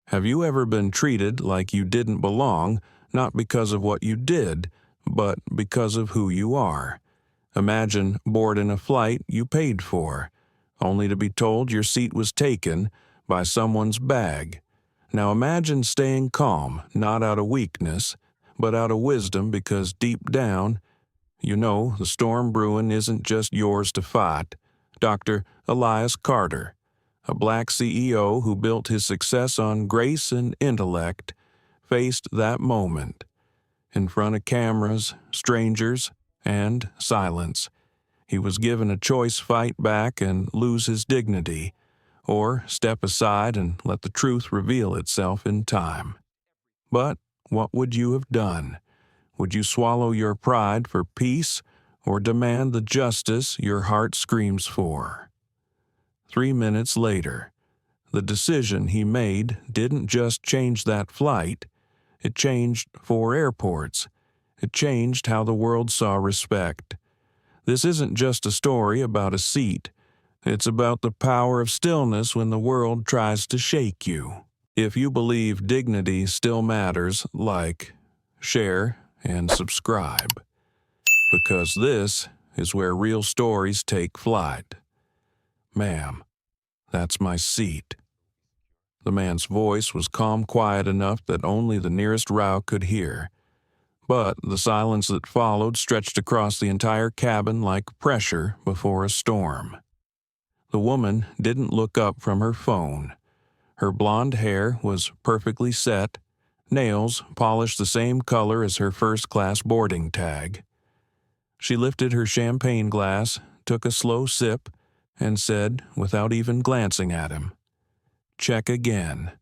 Have you ever been treated like you didn't belong, not because of what you did, but because of who you are? Imagine boarding a flight you paid for, only to be told your seat was taken by someone's bag. Now imagine staying calm, not out of weakness, but out of wisdom, because deep down, you know the storm brewing isn't just yours to fight. Dr. Elias Carter, a black CEO who built his success on grace and intellect, faced that moment. In front of cameras, strangers, and silence, he was given a choice: fight back and lose his dignity, or step aside and let the truth reveal itself in time. But what would you have done? Would you swallow your pride for peace, or demand the justice your heart screams for? 3 minutes later, the decision he made didn't just change that flight. It changed 4 airports. It changed how the world saw respect. This isn't just a story about a seat. It's about the power of stillness when the world tries to shake you. If you believe dignity still matters, like, share, and subscribe. Because this is where real stories take flight. Ma'am, that's my seat. The man's voice was calm, quiet enough that only the nearest row could hear. But the silence that followed stretched across the entire cabin like pressure before a storm. The woman didn't look up from her phone. Her blonde hair was perfectly set, nails polished the same color as her first-class boarding tag. She lifted her champagne glass, took a slow sip, and said, without even glancing at him, "Check again.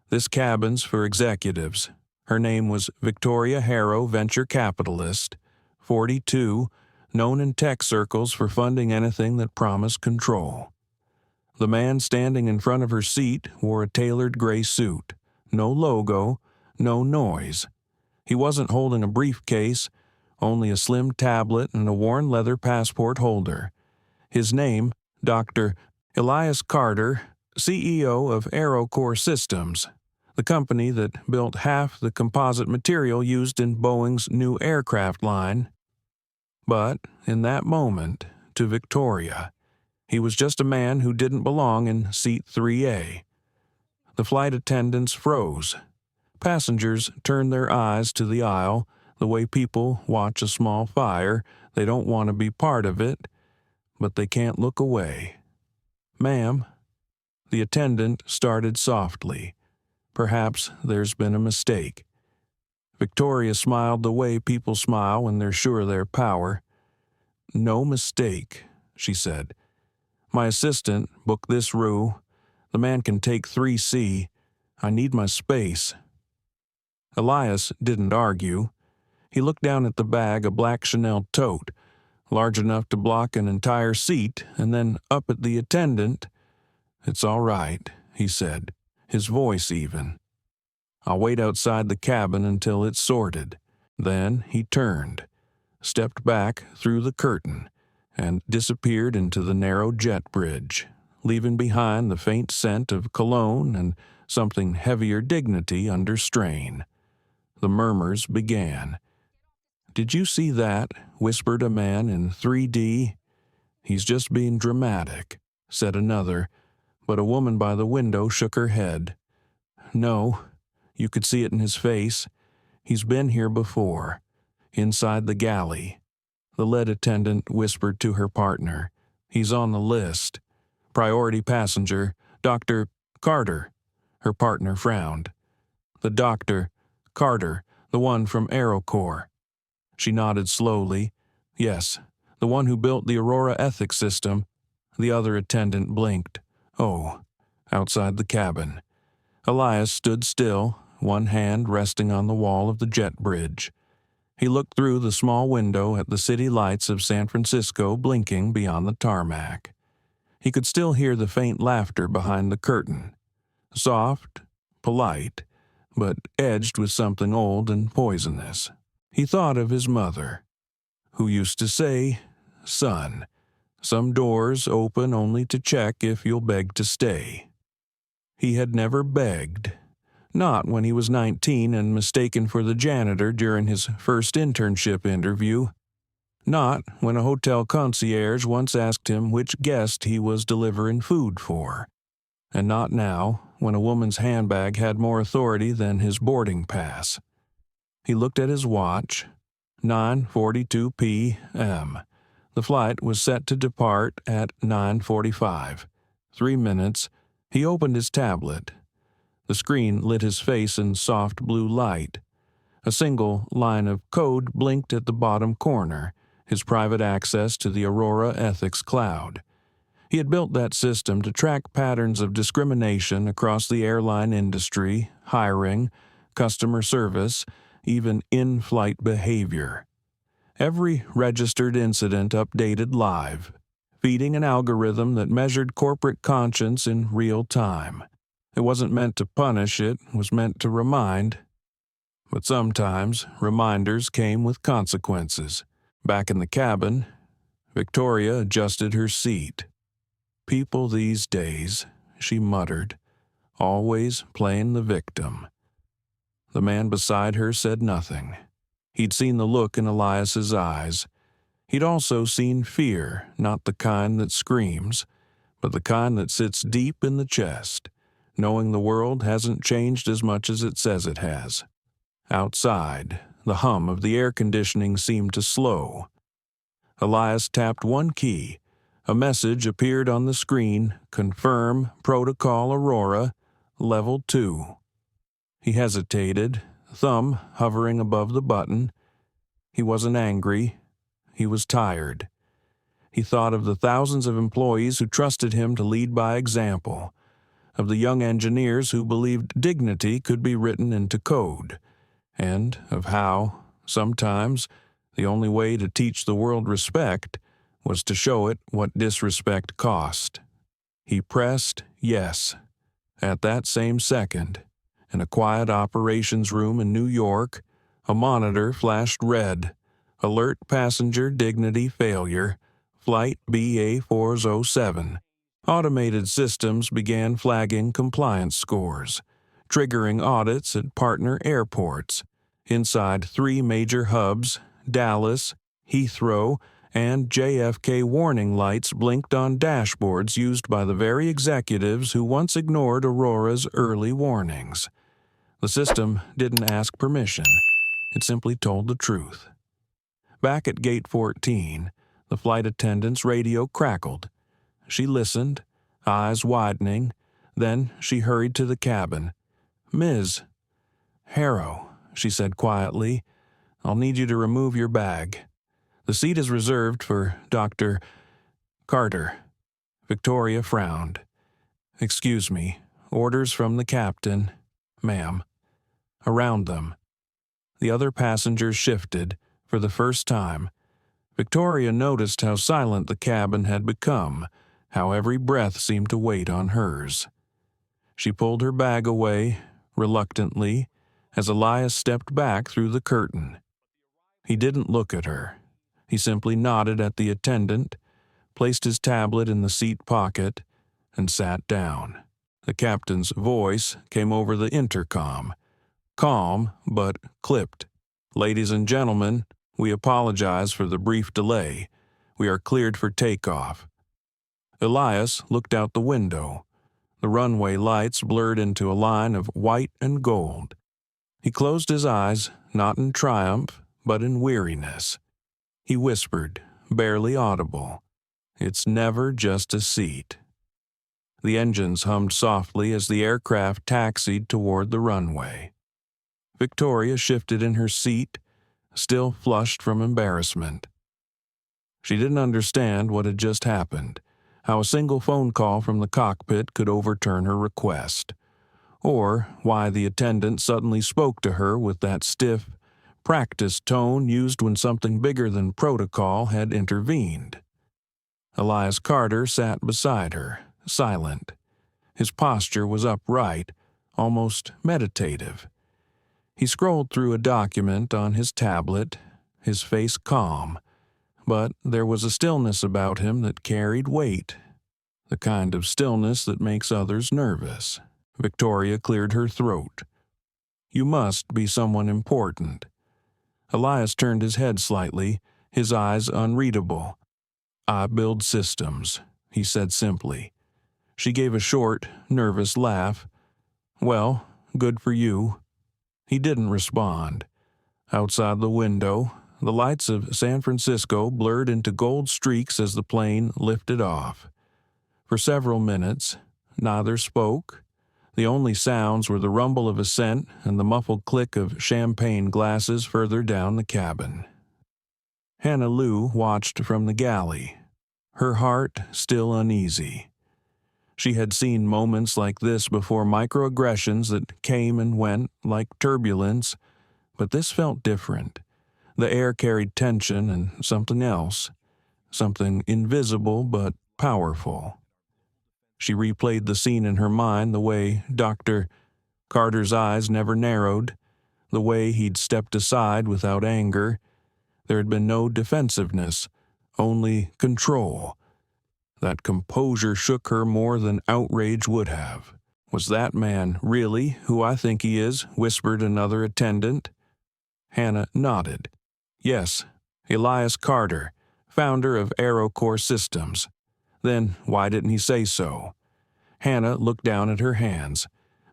This cabin's for executives." Her name was Victoria Harrow, venture capitalist, 42, known in tech circles for funding anything that promised control. The man standing in front of her seat wore a tailored gray suit. No logo, no noise. He wasn't holding a briefcase, only a slim tablet and a worn leather passport holder. His name, Dr. Elias Carter, CEO of Aerospace Systems, the company that built half the composite material used in Boeing's new aircraft line. But in that moment, to Victoria, he was just a man who didn't belong in seat 3A. The flight attendants froze. Passengers turned their eyes to the aisle, the way people watch a small fire. They don't want to be part of it, but they can't look away. "Ma'am," the attendant started softly. "Perhaps there's been a mistake." Victoria smiled the way people smile when they're sure of their power. "No mistake," she said. "My assistant booked this room. The man can take 3C. I need my space." Elias didn't argue. He looked down at the bag, a black Chanel tote, large enough to block an entire seat, and then up at the attendant. "It's all right," he said, his voice even. "I'll wait outside the cabin until it's sorted." Then he turned, stepped back through the curtain, and disappeared into the narrow jet bridge, leaving behind the faint scent of cologne and something heavier dignity under strain. The murmurs began. "Did you see that?" whispered a man in 3D. "He's just being dramatic," said another, but a woman by the window shook her head. "No, you could see it in his face. He's been here before, inside the galley." The lead attendant whispered to her partner, "He's on the list. Priority passenger, Dr. Carter." Her partner frowned. "The doctor, Carter, the one from AeroCorps." She nodded slowly. "Yes, the one who built the Aurora ethics system." The other attendant blinked. "Oh," outside the cabin. Elias stood still, one hand resting on the wall of the jet bridge. He looked through the small window at the city lights of San Francisco blinking beyond the tarmac. He could still hear the faint laughter behind the curtain. Soft, polite, but edged with something old and poisonous. He thought of his mother, who used to say, "Son, some doors open only to check if you'll beg to stay." He had never begged. Not when he was 19 and mistaken for the janitor during his first internship interview. Not when a hotel concierge once asked him which guest he was delivering food for. And not now, when a woman's handbag had more authority than his boarding pass. He looked at his watch. 9:42 p.m. The flight was set to depart at 9:45. 3 minutes. He opened his tablet. The screen lit his face in soft blue light. A single line of code blinked at the bottom corner, his private access to the Aurora ethics cloud. He had built that system to track patterns of discrimination across the airline industry, hiring, customer service, even in-flight behavior. Every registered incident updated live, feeding an algorithm that measured corporate conscience in real time. It wasn't meant to punish, it was meant to remind. But sometimes reminders came with consequences. Back in the cabin, Victoria adjusted her seat. "People these days," she muttered, "always playing the victim." The man beside her said nothing. He'd seen the look in Elias's eyes. He'd also seen fear, not the kind that screams, but the kind that sits deep in the chest, knowing the world hasn't changed as much as it says it has. Outside, the hum of the air conditioning seemed to slow. Elias tapped one key. A message appeared on the screen, "Confirm Protocol Aurora, Level 2. He hesitated, thumb hovering above the button. He wasn't angry. He was tired. He thought of the thousands of employees who trusted him to lead by example, of the young engineers who believed dignity could be written into code, and of how, sometimes, the only way to teach the world respect was to show it what disrespect cost. He pressed yes. At that same second, in a quiet operations room in New York, a monitor flashed red. "Alert passenger dignity failure. Flight BA407. Automated systems began flagging compliance scores, triggering audits at partner airports. Inside 3 major hubs, Dallas, Heathrow, and JFK, warning lights blinked on dashboards used by the very executives who once ignored Aurora's early warnings. The system didn't ask permission. It simply told the truth. Back at Gate 14, the flight attendant's radio crackled. She listened, eyes widening. Then she hurried to the cabin. "Ms. Harrow," she said quietly, "I'll need you to remove your bag. The seat is reserved for Dr. Carter." Victoria frowned. "Excuse me. Orders from the captain, ma'am." Around them, the other passengers shifted for the first time. Victoria noticed how silent the cabin had become, how every breath seemed to wait on hers. She pulled her bag away, reluctantly, as Elias stepped back through the curtain. He didn't look at her. He simply nodded at the attendant, placed his tablet in the seat pocket, and sat down. The captain's voice came over the intercom, calm but clipped. "Ladies and gentlemen, we apologize for the brief delay. We are cleared for takeoff." Elias looked out the window. The runway lights blurred into a line of white and gold. He closed his eyes, not in triumph, but in weariness. He whispered, barely audible, "It's never just a seat." The engines hummed softly as the aircraft taxied toward the runway. Victoria shifted in her seat, still flushed from embarrassment. She didn't understand what had just happened, how a single phone call from the cockpit could overturn her request, or why the attendant suddenly spoke to her with that stiff, practiced tone used when something bigger than protocol had intervened. Elias Carter sat beside her, silent. His posture was upright, almost meditative. He scrolled through a document on his tablet, his face calm, but there was a stillness about him that carried weight, the kind of stillness that makes others nervous. Victoria cleared her throat. You must be someone important." Elias turned his head slightly, his eyes unreadable. "I build systems," he said simply. She gave a short, nervous laugh. "Well, good for you." He didn't respond. Outside the window, the lights of San Francisco blurred into gold streaks as the plane lifted off. For several minutes, neither spoke. The only sounds were the rumble of ascent and the muffled click of champagne glasses further down the cabin. Hannah Lou watched from the galley, her heart still uneasy. She had seen moments like this before, microaggressions that came and went like turbulence, but this felt different. The air carried tension and something else, something invisible but powerful. She replayed the scene in her mind, the way Dr. Carter's eyes never narrowed, the way he'd stepped aside without anger. There had been no defensiveness, only control. That composure shook her more than outrage would have. "Was that man really who I think he is?" whispered another attendant. Hannah nodded. "Yes, Elias Carter, founder of AeroCore Systems." Then why didn't he say so? Hannah looked down at her hands.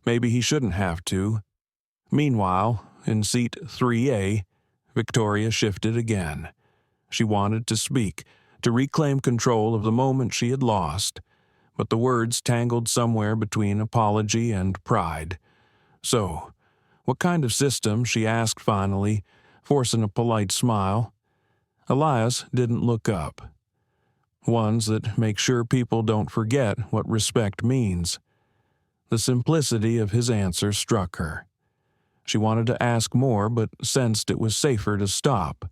Maybe he shouldn't have to. Meanwhile, in seat 3A, Victoria shifted again. She wanted to speak, to reclaim control of the moment she had lost, but the words tangled somewhere between apology and pride. "So, what kind of system?" she asked finally, forcing a polite smile. Elias didn't look up. "Ones that make sure people don't forget what respect means." The simplicity of his answer struck her. She wanted to ask more, but sensed it was safer to stop.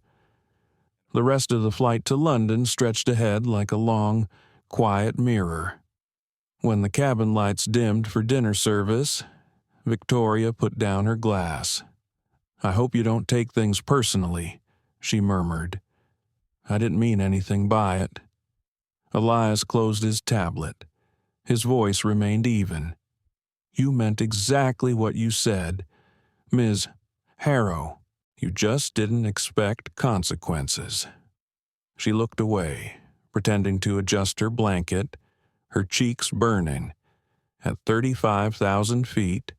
The rest of the flight to London stretched ahead like a long, quiet mirror. When the cabin lights dimmed for dinner service, Victoria put down her glass. "I hope you don't take things personally," she murmured. "I didn't mean anything by it." Elias closed his tablet. His voice remained even. "You meant exactly what you said, Ms. Harrow. You just didn't expect consequences." She looked away, pretending to adjust her blanket, her cheeks burning. At 35,000 feet,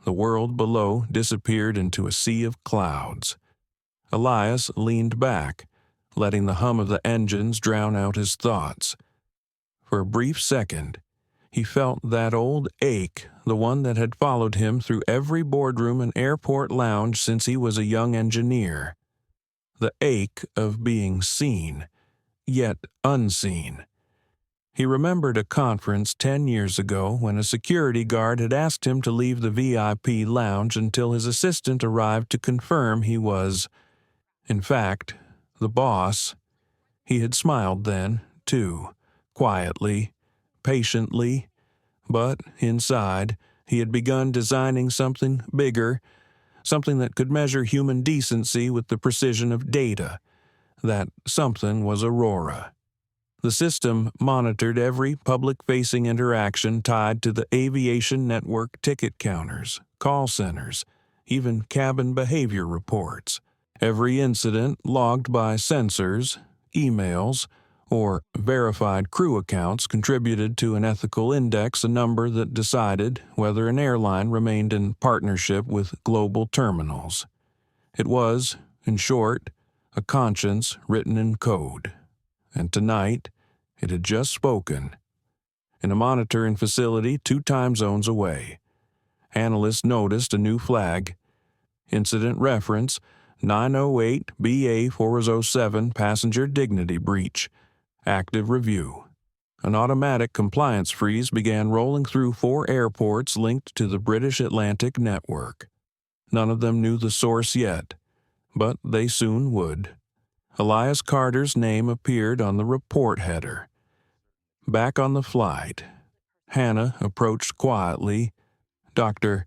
the world below disappeared into a sea of clouds. Elias leaned back, letting the hum of the engines drown out his thoughts. For a brief second, he felt that old ache, the one that had followed him through every boardroom and airport lounge since he was a young engineer. The ache of being seen, yet unseen. He remembered a conference 10 years ago when a security guard had asked him to leave the VIP lounge until his assistant arrived to confirm he was, in fact, the boss. He had smiled then, too, quietly, patiently, but inside he had begun designing something bigger, something that could measure human decency with the precision of data. That something was Aurora. The system monitored every public-facing interaction tied to the aviation network ticket counters, call centers, even cabin behavior reports. Every incident logged by sensors, emails, or verified crew accounts contributed to an ethical index, a number that decided whether an airline remained in partnership with global terminals. It was, in short, a conscience written in code. And tonight, it had just spoken. In a monitoring facility 2 time zones away, analysts noticed a new flag. Incident reference 908 BA 407 passenger dignity breach. Active review. An automatic compliance freeze began rolling through 4 airports linked to the British Atlantic network. None of them knew the source yet, but they soon would. Elias Carter's name appeared on the report header. Back on the flight, Hannah approached quietly. "Dr.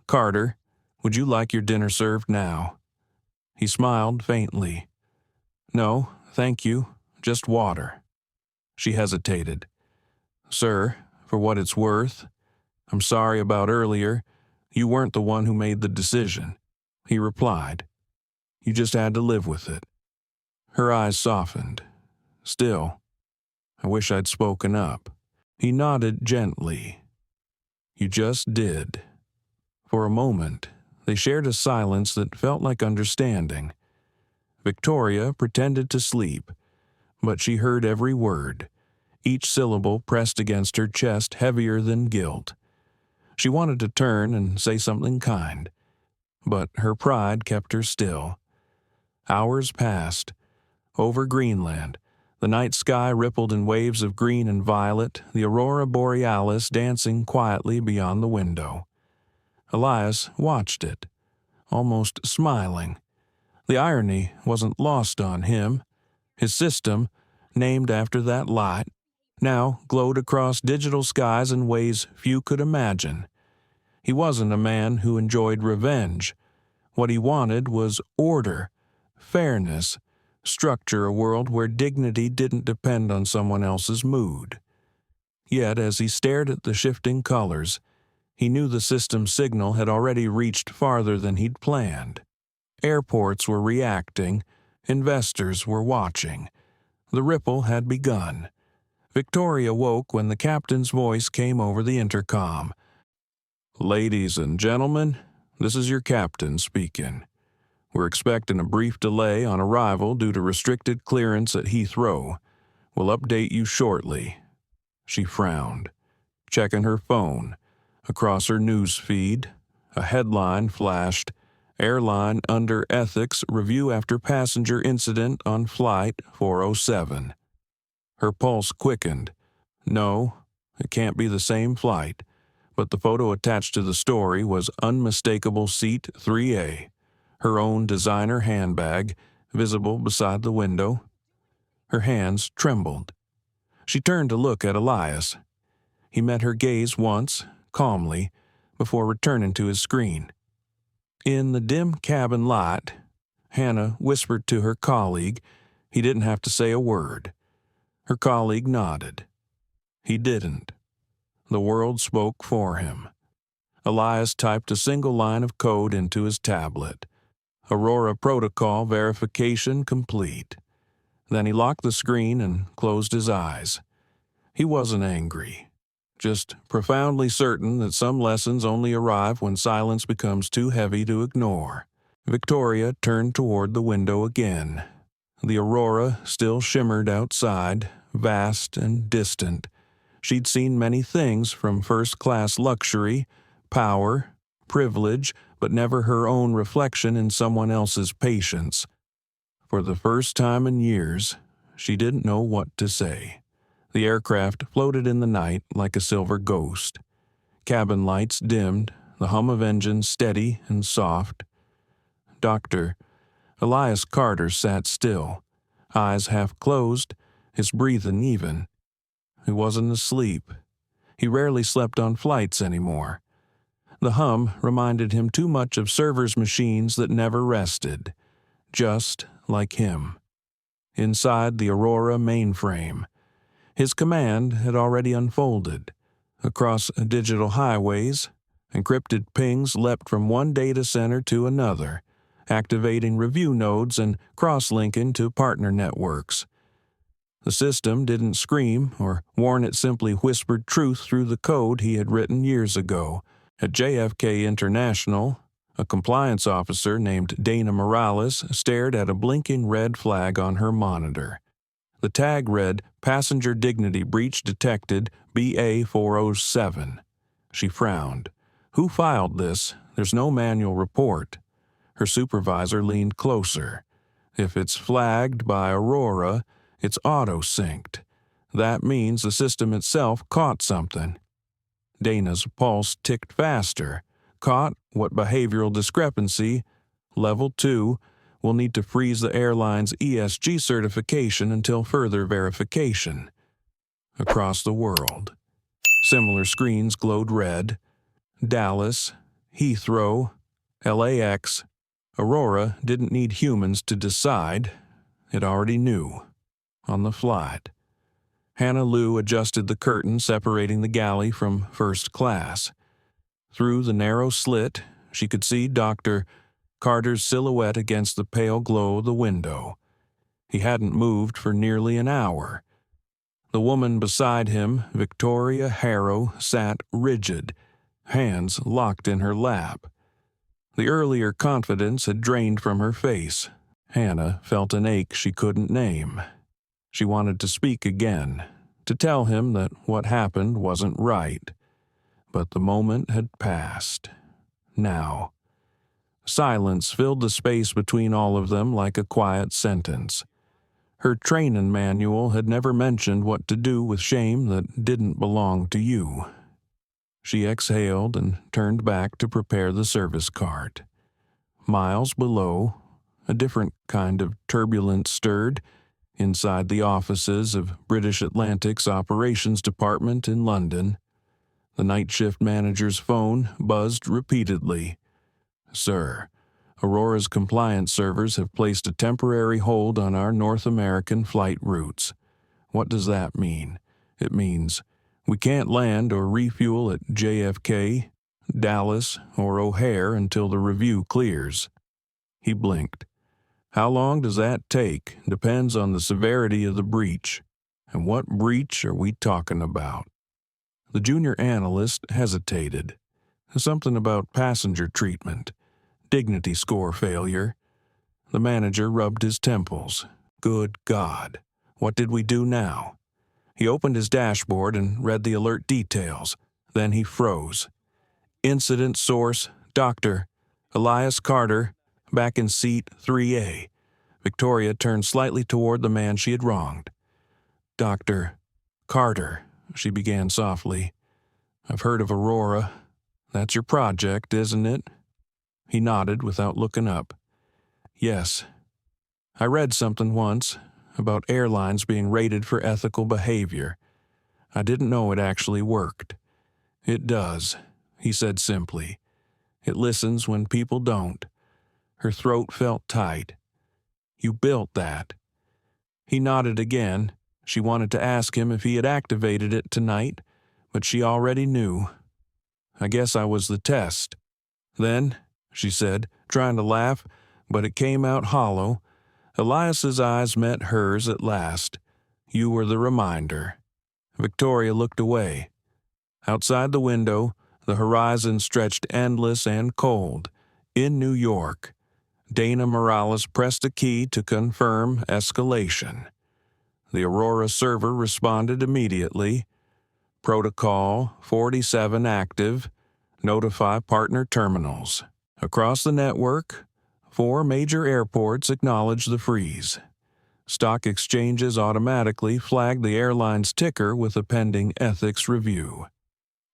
Carter, would you like your dinner served now?" He smiled faintly. "No, thank you, just water." She hesitated. "Sir, for what it's worth, I'm sorry about earlier. You weren't the one who made the decision, he replied. You just had to live with it. Her eyes softened. Still, I wish I'd spoken up. He nodded gently. You just did. For a moment, they shared a silence that felt like understanding. Victoria pretended to sleep, but she heard every word, each syllable pressed against her chest heavier than guilt. She wanted to turn and say something kind, but her pride kept her still. Hours passed. Over Greenland, the night sky rippled in waves of green and violet, the Aurora Borealis dancing quietly beyond the window. Elias watched it, almost smiling. The irony wasn't lost on him. His system, named after that light, now glowed across digital skies in ways few could imagine. He wasn't a man who enjoyed revenge. What he wanted was order, fairness, structure, a world where dignity didn't depend on someone else's mood. Yet, as he stared at the shifting colors, he knew the system's signal had already reached farther than he'd planned. Airports were reacting, investors were watching. The ripple had begun. Victoria woke when the captain's voice came over the intercom. Ladies and gentlemen, this is your captain speaking. We're expecting a brief delay on arrival due to restricted clearance at Heathrow. We'll update you shortly. She frowned, checking her phone. Across her news feed, a headline flashed, Airline under ethics review after passenger incident on Flight 407. Her pulse quickened. No, it can't be the same flight, but the photo attached to the story was unmistakable seat 3A, her own designer handbag, visible beside the window. Her hands trembled. She turned to look at Elias. He met her gaze once, calmly, before returning to his screen. In the dim cabin light, Hannah whispered to her colleague. He didn't have to say a word. Her colleague nodded. He didn't. The world spoke for him. Elias typed a single line of code into his tablet. Aurora protocol verification complete. Then he locked the screen and closed his eyes. He wasn't angry, just profoundly certain that some lessons only arrive when silence becomes too heavy to ignore. Victoria turned toward the window again. The aurora still shimmered outside, vast and distant. She'd seen many things from first-class luxury, power, privilege, but never her own reflection in someone else's patience. For the first time in years, she didn't know what to say. The aircraft floated in the night like a silver ghost. Cabin lights dimmed, the hum of engines steady and soft. Dr. Elias Carter sat still, eyes half closed, his breathing even. He wasn't asleep. He rarely slept on flights anymore. The hum reminded him too much of servers' machines that never rested, just like him. Inside the Aurora mainframe, his command had already unfolded. Across digital highways, encrypted pings leapt from one data center to another, activating review nodes and cross-linking to partner networks. The system didn't scream or warn, it simply whispered truth through the code he had written years ago. At JFK International, a compliance officer named Dana Morales stared at a blinking red flag on her monitor. The tag read, Passenger Dignity Breach Detected, BA 407. She frowned. Who filed this? There's no manual report. Her supervisor leaned closer. If it's flagged by Aurora, it's auto-synced. That means the system itself caught something. Dana's pulse ticked faster. Caught what behavioral discrepancy? Level 2. We'll need to freeze the airline's ESG certification until further verification. Across the world, similar screens glowed red. Dallas, Heathrow, LAX. Aurora didn't need humans to decide. It already knew. On the flight, Hannah Lou adjusted the curtain separating the galley from first class. Through the narrow slit, she could see Dr. Carter's silhouette against the pale glow of the window. He hadn't moved for nearly an hour. The woman beside him, Victoria Harrow, sat rigid, hands locked in her lap. The earlier confidence had drained from her face. Hannah felt an ache she couldn't name. She wanted to speak again, to tell him that what happened wasn't right. But the moment had passed. Now. Silence filled the space between all of them like a quiet sentence. Her training manual had never mentioned what to do with shame that didn't belong to you. She exhaled and turned back to prepare the service cart. Miles below, a different kind of turbulence stirred inside the offices of British Atlantic's operations department in London. The night shift manager's phone buzzed repeatedly. "Sir, Aurora's compliance servers have placed a temporary hold on our North American flight routes. What does that mean? It means we can't land or refuel at JFK, Dallas, or O'Hare until the review clears." He blinked. "How long does that take depends on the severity of the breach. And what breach are we talking about?" The junior analyst hesitated. Something about passenger treatment. Dignity score failure. The manager rubbed his temples. Good God, what did we do now? He opened his dashboard and read the alert details. Then he froze. Incident source, Dr. Elias Carter, back in seat 3A. Victoria turned slightly toward the man she had wronged. "Dr. Carter," she began softly. "I've heard of Aurora. That's your project, isn't it?" He nodded without looking up. "Yes. I read something once about airlines being rated for ethical behavior. I didn't know it actually worked." "It does," he said simply. "It listens when people don't." Her throat felt tight. "You built that." He nodded again. She wanted to ask him if he had activated it tonight, but she already knew. "I guess I was the test." "Then," she said, trying to laugh, but it came out hollow. Elias's eyes met hers at last. "You were the reminder." Victoria looked away. Outside the window, the horizon stretched endless and cold. In New York, Dana Morales pressed a key to confirm escalation. The Aurora server responded immediately. "Protocol 47 active. Notify partner terminals." Across the network, 4 major airports acknowledged the freeze. Stock exchanges automatically flagged the airline's ticker with a pending ethics review.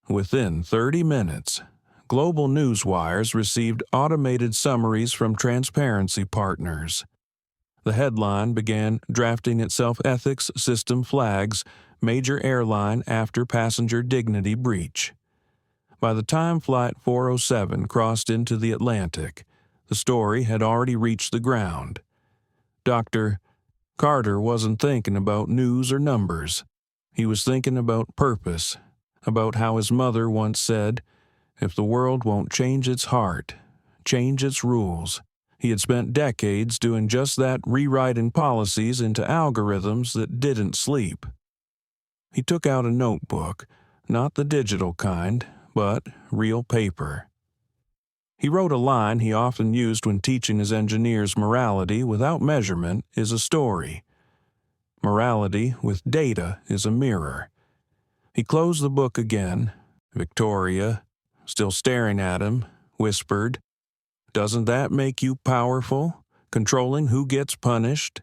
Within 30 minutes, global news wires received automated summaries from transparency partners. The headline began drafting itself ethics system flags, major airline after passenger dignity breach. By the time Flight 407 crossed into the Atlantic, the story had already reached the ground. Dr. Carter wasn't thinking about news or numbers. He was thinking about purpose, about how his mother once said, "If the world won't change its heart, change its rules." He had spent decades doing just that, rewriting policies into algorithms that didn't sleep. He took out a notebook, not the digital kind, but real paper. He wrote a line he often used when teaching his engineers morality without measurement is a story. Morality with data is a mirror. He closed the book again. Victoria, still staring at him, whispered, "Doesn't that make you powerful, controlling who gets punished?"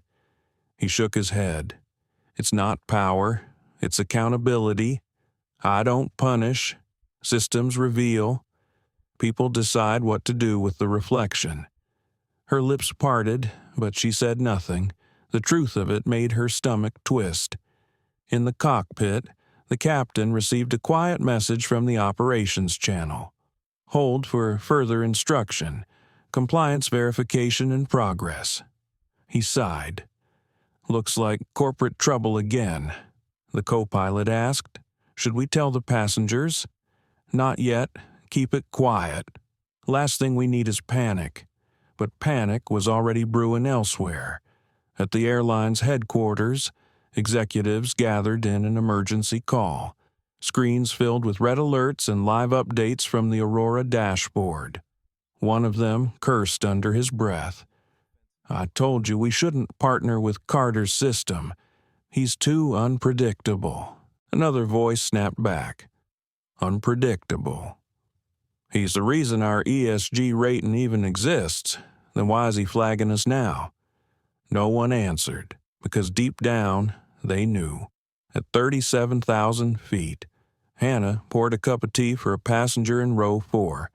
He shook his head. "It's not power, it's accountability. I don't punish. Systems reveal. People decide what to do with the reflection." Her lips parted, but she said nothing. The truth of it made her stomach twist. In the cockpit, the captain received a quiet message from the operations channel. "Hold for further instruction. Compliance verification in progress." He sighed. "Looks like corporate trouble again." The co-pilot asked, "Should we tell the passengers?" "Not yet. keep it quiet. Last thing we need is panic." But panic was already brewing elsewhere. At the airline's headquarters, executives gathered in an emergency call, screens filled with red alerts and live updates from the Aurora dashboard. One of them cursed under his breath. "I told you we shouldn't partner with Carter's system. He's too unpredictable." Another voice snapped back. "Unpredictable. He's the reason our ESG rating even exists. Then why is he flagging us now?" No one answered, because deep down, they knew. At 37,000 feet, Hannah poured a cup of tea for a passenger in row 4,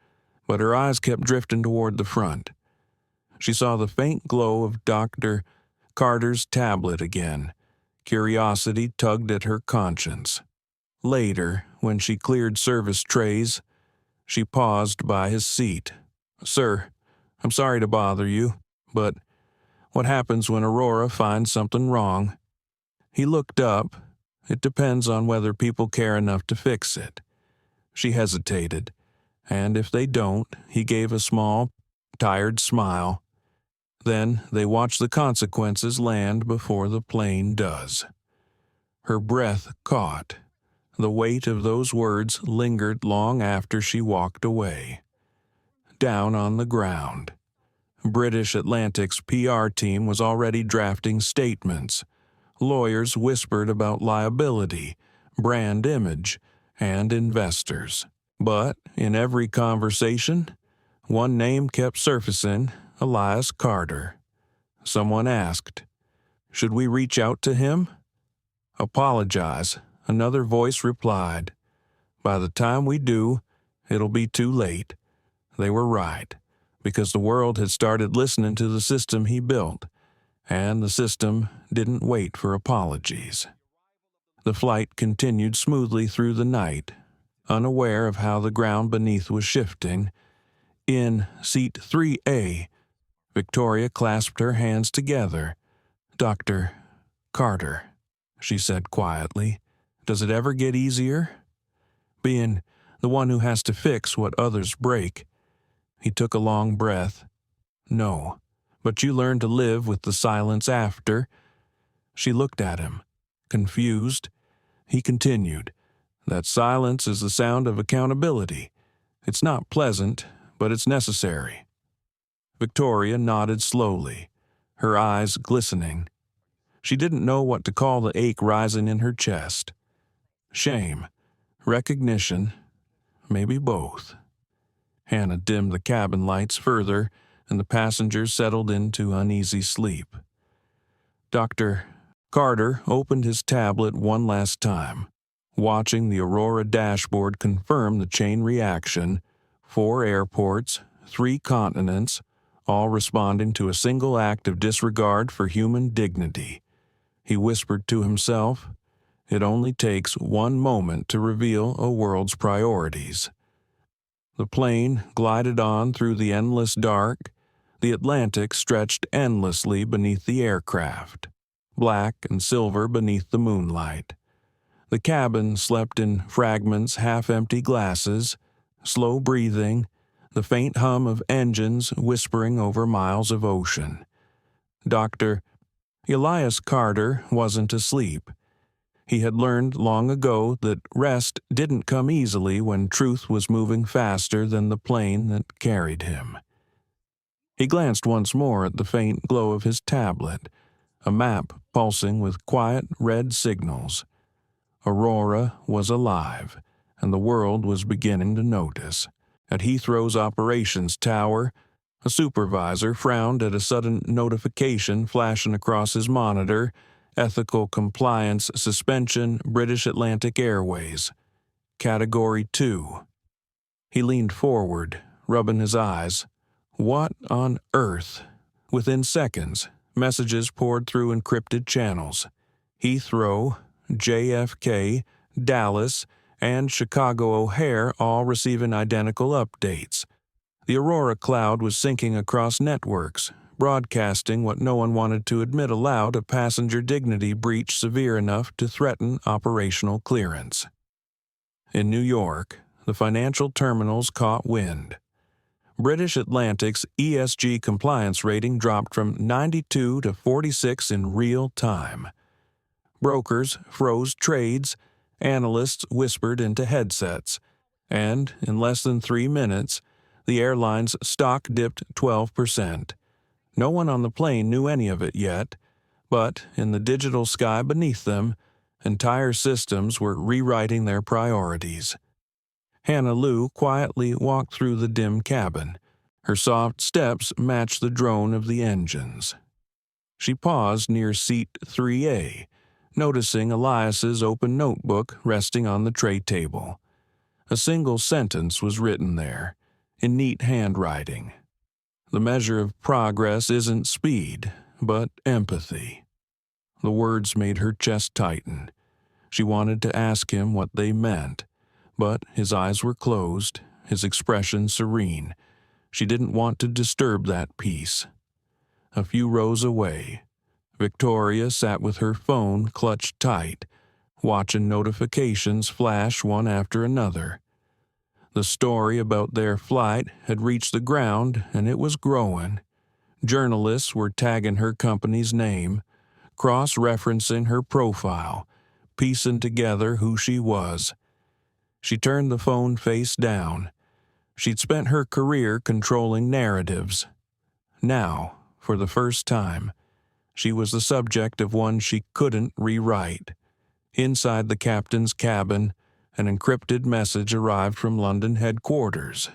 but her eyes kept drifting toward the front. She saw the faint glow of Dr. Carter's tablet again. Curiosity tugged at her conscience. Later, when she cleared service trays, she paused by his seat. "Sir, I'm sorry to bother you, but what happens when Aurora finds something wrong?" He looked up. "It depends on whether people care enough to fix it." She hesitated, and if they don't, he gave a small, tired smile. Then they watch the consequences land before the plane does. Her breath caught. The weight of those words lingered long after she walked away. Down on the ground, British Atlantic's PR team was already drafting statements. Lawyers whispered about liability, brand image, and investors. But in every conversation, one name kept surfacing: Elias Carter. Someone asked, "Should we reach out to him?" "Apologize," another voice replied. "By the time we do, it'll be too late." They were right, because the world had started listening to the system he built, and the system didn't wait for apologies. The flight continued smoothly through the night, unaware of how the ground beneath was shifting. In seat 3A, Victoria clasped her hands together. "Dr. Carter," she said quietly, "does it ever get easier? Being the one who has to fix what others break." He took a long breath. "No, but you learn to live with the silence after." She looked at him, confused. He continued, "That silence is the sound of accountability. It's not pleasant, but it's necessary." Victoria nodded slowly, her eyes glistening. She didn't know what to call the ache rising in her chest. Shame, recognition, maybe both. Hannah dimmed the cabin lights further, and the passengers settled into uneasy sleep. Dr. Carter opened his tablet one last time, watching the Aurora dashboard confirm the chain reaction: 4 airports, 3 continents, all responding to a single act of disregard for human dignity. He whispered to himself, "It only takes one moment to reveal a world's priorities." The plane glided on through the endless dark. The Atlantic stretched endlessly beneath the aircraft, black and silver beneath the moonlight. The cabin slept in fragments, half-empty glasses, slow breathing, the faint hum of engines whispering over miles of ocean. Dr. Elias Carter wasn't asleep. He had learned long ago that rest didn't come easily when truth was moving faster than the plane that carried him. He glanced once more at the faint glow of his tablet, a map pulsing with quiet red signals. Aurora was alive, and the world was beginning to notice. At Heathrow's operations tower, a supervisor frowned at a sudden notification flashing across his monitor: "Ethical compliance suspension, British Atlantic Airways. Category 2. He leaned forward, rubbing his eyes. What on earth? Within seconds, messages poured through encrypted channels. Heathrow, JFK, Dallas, and Chicago O'Hare all receiving identical updates. The Aurora cloud was syncing across networks, broadcasting what no one wanted to admit aloud: a passenger dignity breach severe enough to threaten operational clearance. In New York, the financial terminals caught wind. British Atlantic's ESG compliance rating dropped from 92 to 46 in real time. Brokers froze trades, analysts whispered into headsets, and in less than 3 minutes, the airline's stock dipped 12%. No one on the plane knew any of it yet, but in the digital sky beneath them, entire systems were rewriting their priorities. Hannah Lou quietly walked through the dim cabin. Her soft steps matched the drone of the engines. She paused near seat 3A, noticing Elias's open notebook resting on the tray table. A single sentence was written there, in neat handwriting. The measure of progress isn't speed, but empathy. The words made her chest tighten. She wanted to ask him what they meant, but his eyes were closed, his expression serene. She didn't want to disturb that peace. A few rows away, Victoria sat with her phone clutched tight, watching notifications flash one after another. The story about their flight had reached the ground, and it was growing. Journalists were tagging her company's name, cross-referencing her profile, piecing together who she was. She turned the phone face down. She'd spent her career controlling narratives. Now, for the first time, she was the subject of one she couldn't rewrite. Inside the captain's cabin, an encrypted message arrived from London headquarters.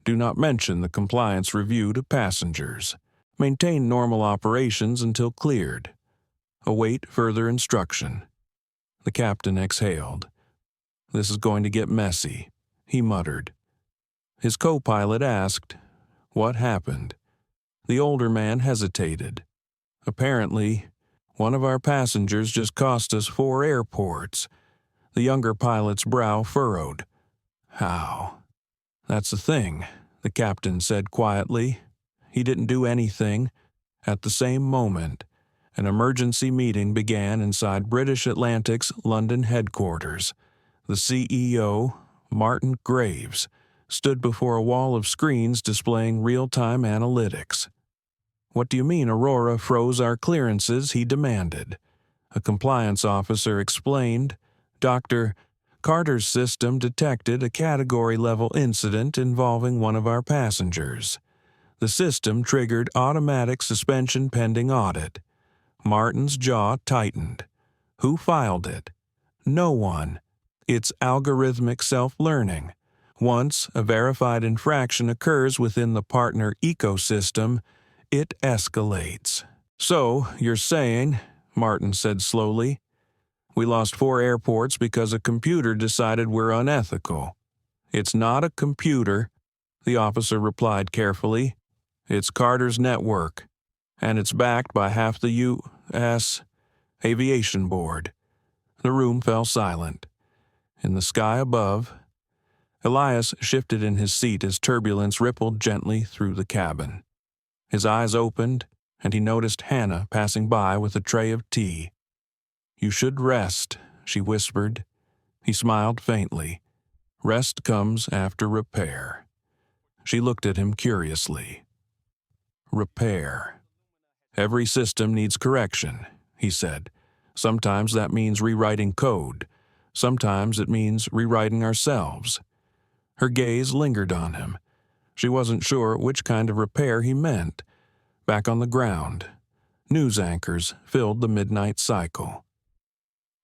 Do not mention the compliance review to passengers. Maintain normal operations until cleared. Await further instruction. The captain exhaled. This is going to get messy, he muttered. His co-pilot asked, "What happened?" The older man hesitated. "Apparently, one of our passengers just cost us 4 airports." The younger pilot's brow furrowed. "How?" "That's the thing," the captain said quietly. "He didn't do anything." At the same moment, an emergency meeting began inside British Atlantic's London headquarters. The CEO, Martin Graves, stood before a wall of screens displaying real-time analytics. "What do you mean Aurora froze our clearances?" he demanded. A compliance officer explained, "Dr. Carter's system detected a category-level incident involving one of our passengers. The system triggered automatic suspension pending audit." Martin's jaw tightened. Who filed it? No one. It's algorithmic self-learning. Once a verified infraction occurs within the partner ecosystem, it escalates. "So, you're saying," Martin said slowly, "we lost 4 airports because a computer decided we're unethical." "It's not a computer," the officer replied carefully. "It's Carter's network, and it's backed by half the U.S. Aviation Board." The room fell silent. In the sky above, Elias shifted in his seat as turbulence rippled gently through the cabin. His eyes opened, and he noticed Hannah passing by with a tray of tea. "You should rest," she whispered. He smiled faintly. "Rest comes after repair." She looked at him curiously. "Repair. Every system needs correction," he said. "Sometimes that means rewriting code. Sometimes it means rewriting ourselves." Her gaze lingered on him. She wasn't sure which kind of repair he meant. Back on the ground, news anchors filled the midnight cycle.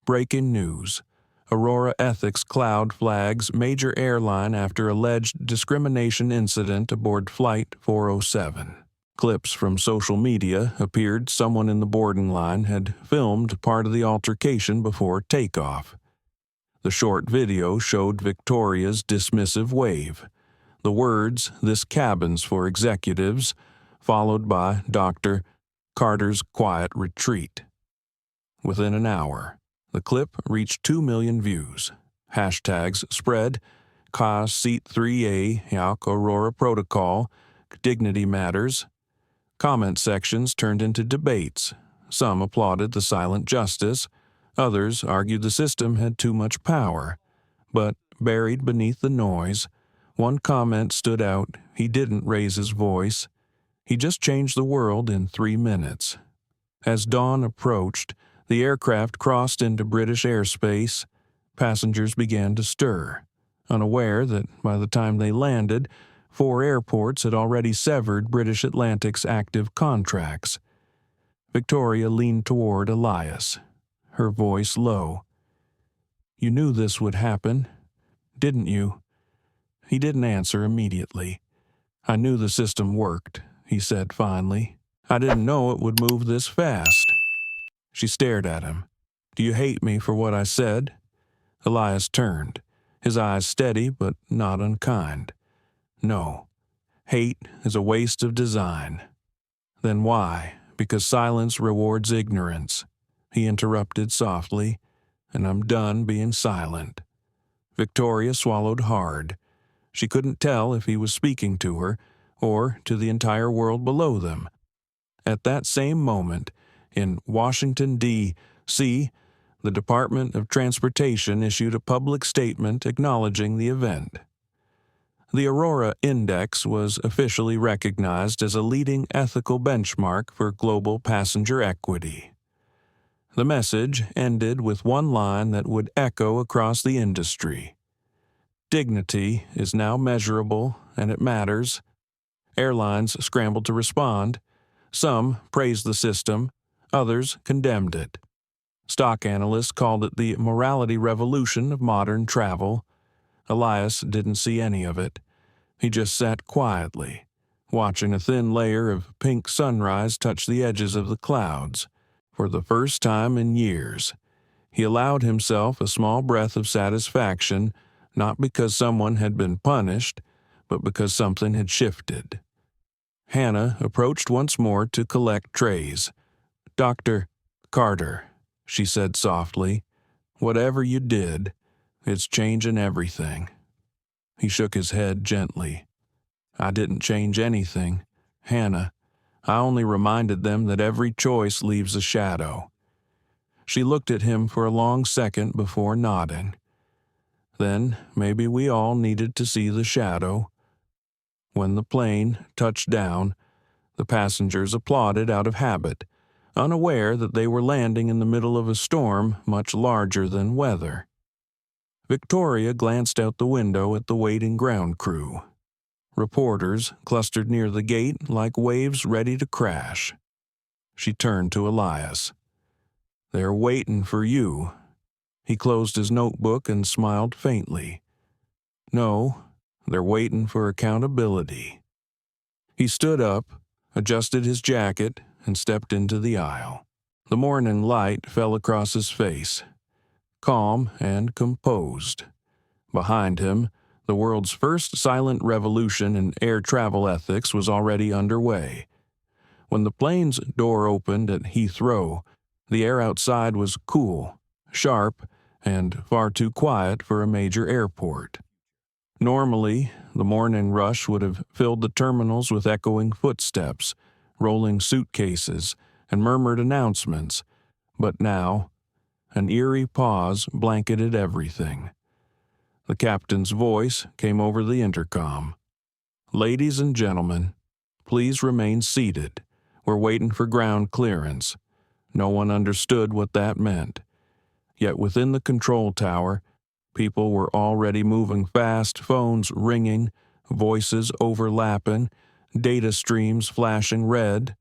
Breaking news. Aurora Ethics cloud flags major airline after alleged discrimination incident aboard Flight 407. Clips from social media appeared someone in the boarding line had filmed part of the altercation before takeoff. The short video showed Victoria's dismissive wave. The words, "This cabin's for executives," followed by Dr. Carter's quiet retreat. Within an hour, the clip reached 2 million views. Hashtags spread, "Ka Seat 3A, Yauk Aurora Protocol," "Dignity Matters." Comment sections turned into debates. Some applauded the silent justice. Others argued the system had too much power. But buried beneath the noise. One comment stood out. He didn't raise his voice. He just changed the world in 3 minutes. As dawn approached, the aircraft crossed into British airspace. Passengers began to stir, unaware that by the time they landed, 4 airports had already severed British Atlantic's active contracts. Victoria leaned toward Elias, her voice low. "You knew this would happen, didn't you?" He didn't answer immediately. "I knew the system worked," he said finally. "I didn't know it would move this fast." She stared at him. "Do you hate me for what I said?" Elias turned, his eyes steady but not unkind. "No. Hate is a waste of design." "Then why? Because silence rewards ignorance," he interrupted softly, "and I'm done being silent." Victoria swallowed hard. She couldn't tell if he was speaking to her or to the entire world below them. At that same moment, in Washington, D.C., the Department of Transportation issued a public statement acknowledging the event. The Aurora Index was officially recognized as a leading ethical benchmark for global passenger equity. The message ended with one line that would echo across the industry. "Dignity is now measurable, and it matters." Airlines scrambled to respond. Some praised the system, others condemned it. Stock analysts called it the morality revolution of modern travel. Elias didn't see any of it. He just sat quietly, watching a thin layer of pink sunrise touch the edges of the clouds. For the first time in years, he allowed himself a small breath of satisfaction, not because someone had been punished, but because something had shifted. Hannah approached once more to collect trays. "Dr. Carter," she said softly, "whatever you did, it's changing everything." He shook his head gently. "I didn't change anything, Hannah. I only reminded them that every choice leaves a shadow." She looked at him for a long second before nodding. "Then maybe we all needed to see the shadow." When the plane touched down, the passengers applauded out of habit, unaware that they were landing in the middle of a storm much larger than weather. Victoria glanced out the window at the waiting ground crew. Reporters clustered near the gate like waves ready to crash. She turned to Elias. "They're waiting for you." He closed his notebook and smiled faintly. "No, they're waiting for accountability." He stood up, adjusted his jacket, and stepped into the aisle. The morning light fell across his face, calm and composed. Behind him, the world's first silent revolution in air travel ethics was already underway. When the plane's door opened at Heathrow, the air outside was cool, sharp, and far too quiet for a major airport. Normally, the morning rush would have filled the terminals with echoing footsteps, rolling suitcases, and murmured announcements, but now, an eerie pause blanketed everything. The captain's voice came over the intercom. "Ladies and gentlemen, please remain seated. We're waiting for ground clearance." No one understood what that meant. Yet within the control tower, people were already moving fast, phones ringing, voices overlapping, data streams flashing red.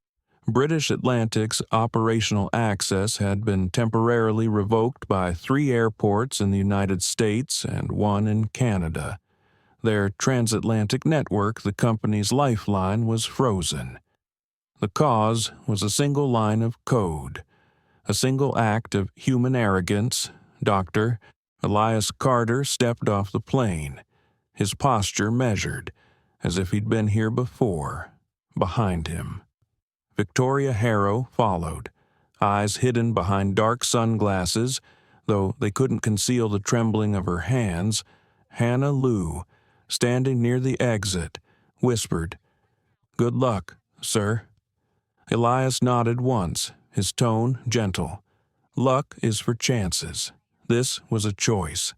British Atlantic's operational access had been temporarily revoked by 3 airports in the United States and 1 in Canada. Their transatlantic network, the company's lifeline, was frozen. The cause was a single line of code, a single act of human arrogance. Dr. Elias Carter stepped off the plane, his posture measured, as if he'd been here before. Behind him, Victoria Harrow followed, eyes hidden behind dark sunglasses, though they couldn't conceal the trembling of her hands. Hannah Lou, standing near the exit, whispered, "Good luck, sir." Elias nodded once, his tone gentle. Luck is for chances. This was a choice.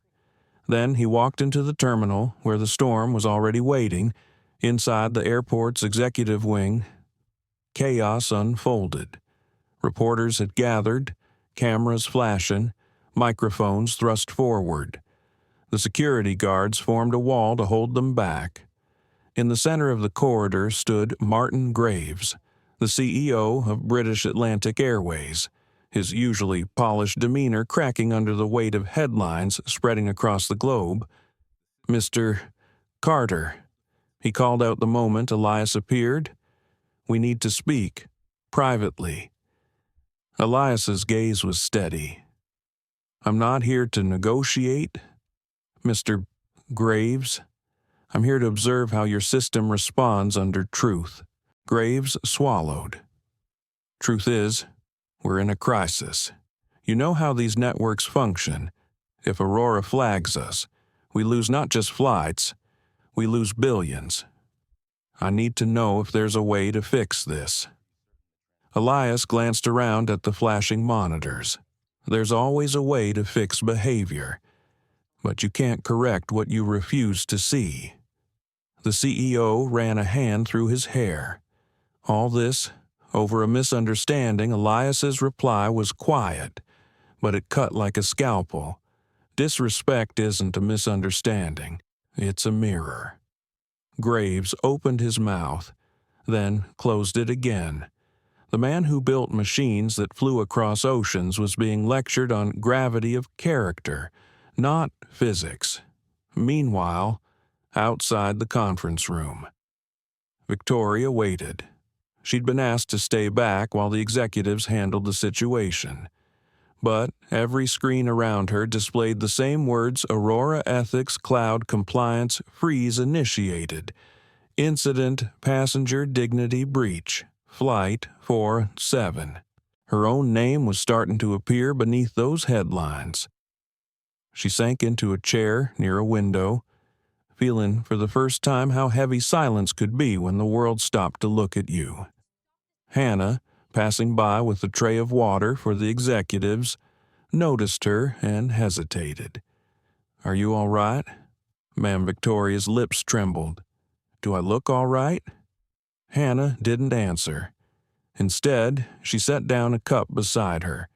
Then he walked into the terminal where the storm was already waiting. Inside the airport's executive wing, chaos unfolded. Reporters had gathered, cameras flashing, microphones thrust forward. The security guards formed a wall to hold them back. In the center of the corridor stood Martin Graves, the CEO of British Atlantic Airways, his usually polished demeanor cracking under the weight of headlines spreading across the globe. "Mr. Carter," he called out the moment Elias appeared. "We need to speak, privately." Elias's gaze was steady. "I'm not here to negotiate, Mr. Graves. I'm here to observe how your system responds under truth." Graves swallowed. "Truth is, we're in a crisis. You know how these networks function. If Aurora flags us, we lose not just flights, we lose billions. I need to know if there's a way to fix this." Elias glanced around at the flashing monitors. There's always a way to fix behavior, but you can't correct what you refuse to see. The CEO ran a hand through his hair. All this over a misunderstanding. Elias's reply was quiet, but it cut like a scalpel. Disrespect isn't a misunderstanding, it's a mirror. Graves opened his mouth, then closed it again. The man who built machines that flew across oceans was being lectured on gravity of character, not physics. Meanwhile, outside the conference room, Victoria waited. She'd been asked to stay back while the executives handled the situation. But every screen around her displayed the same words: Aurora Ethics Cloud Compliance Freeze Initiated. Incident Passenger Dignity Breach. Flight 47. Her own name was starting to appear beneath those headlines. She sank into a chair near a window, feeling for the first time how heavy silence could be when the world stopped to look at you. Hannah, passing by with a tray of water for the executives, noticed her and hesitated. "Are you all right?" Ma'am Victoria's lips trembled. "Do I look all right?" Hannah didn't answer. Instead, she set down a cup beside her.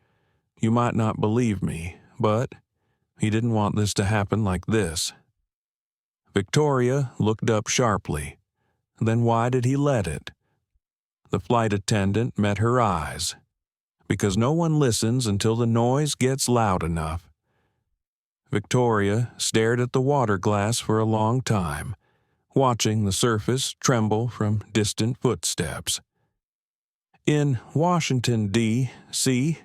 "You might not believe me, but he didn't want this to happen like this." Victoria looked up sharply. Then why did he let it? The flight attendant met her eyes. Because no one listens until the noise gets loud enough. Victoria stared at the water glass for a long time, watching the surface tremble from distant footsteps. In Washington, D.C.,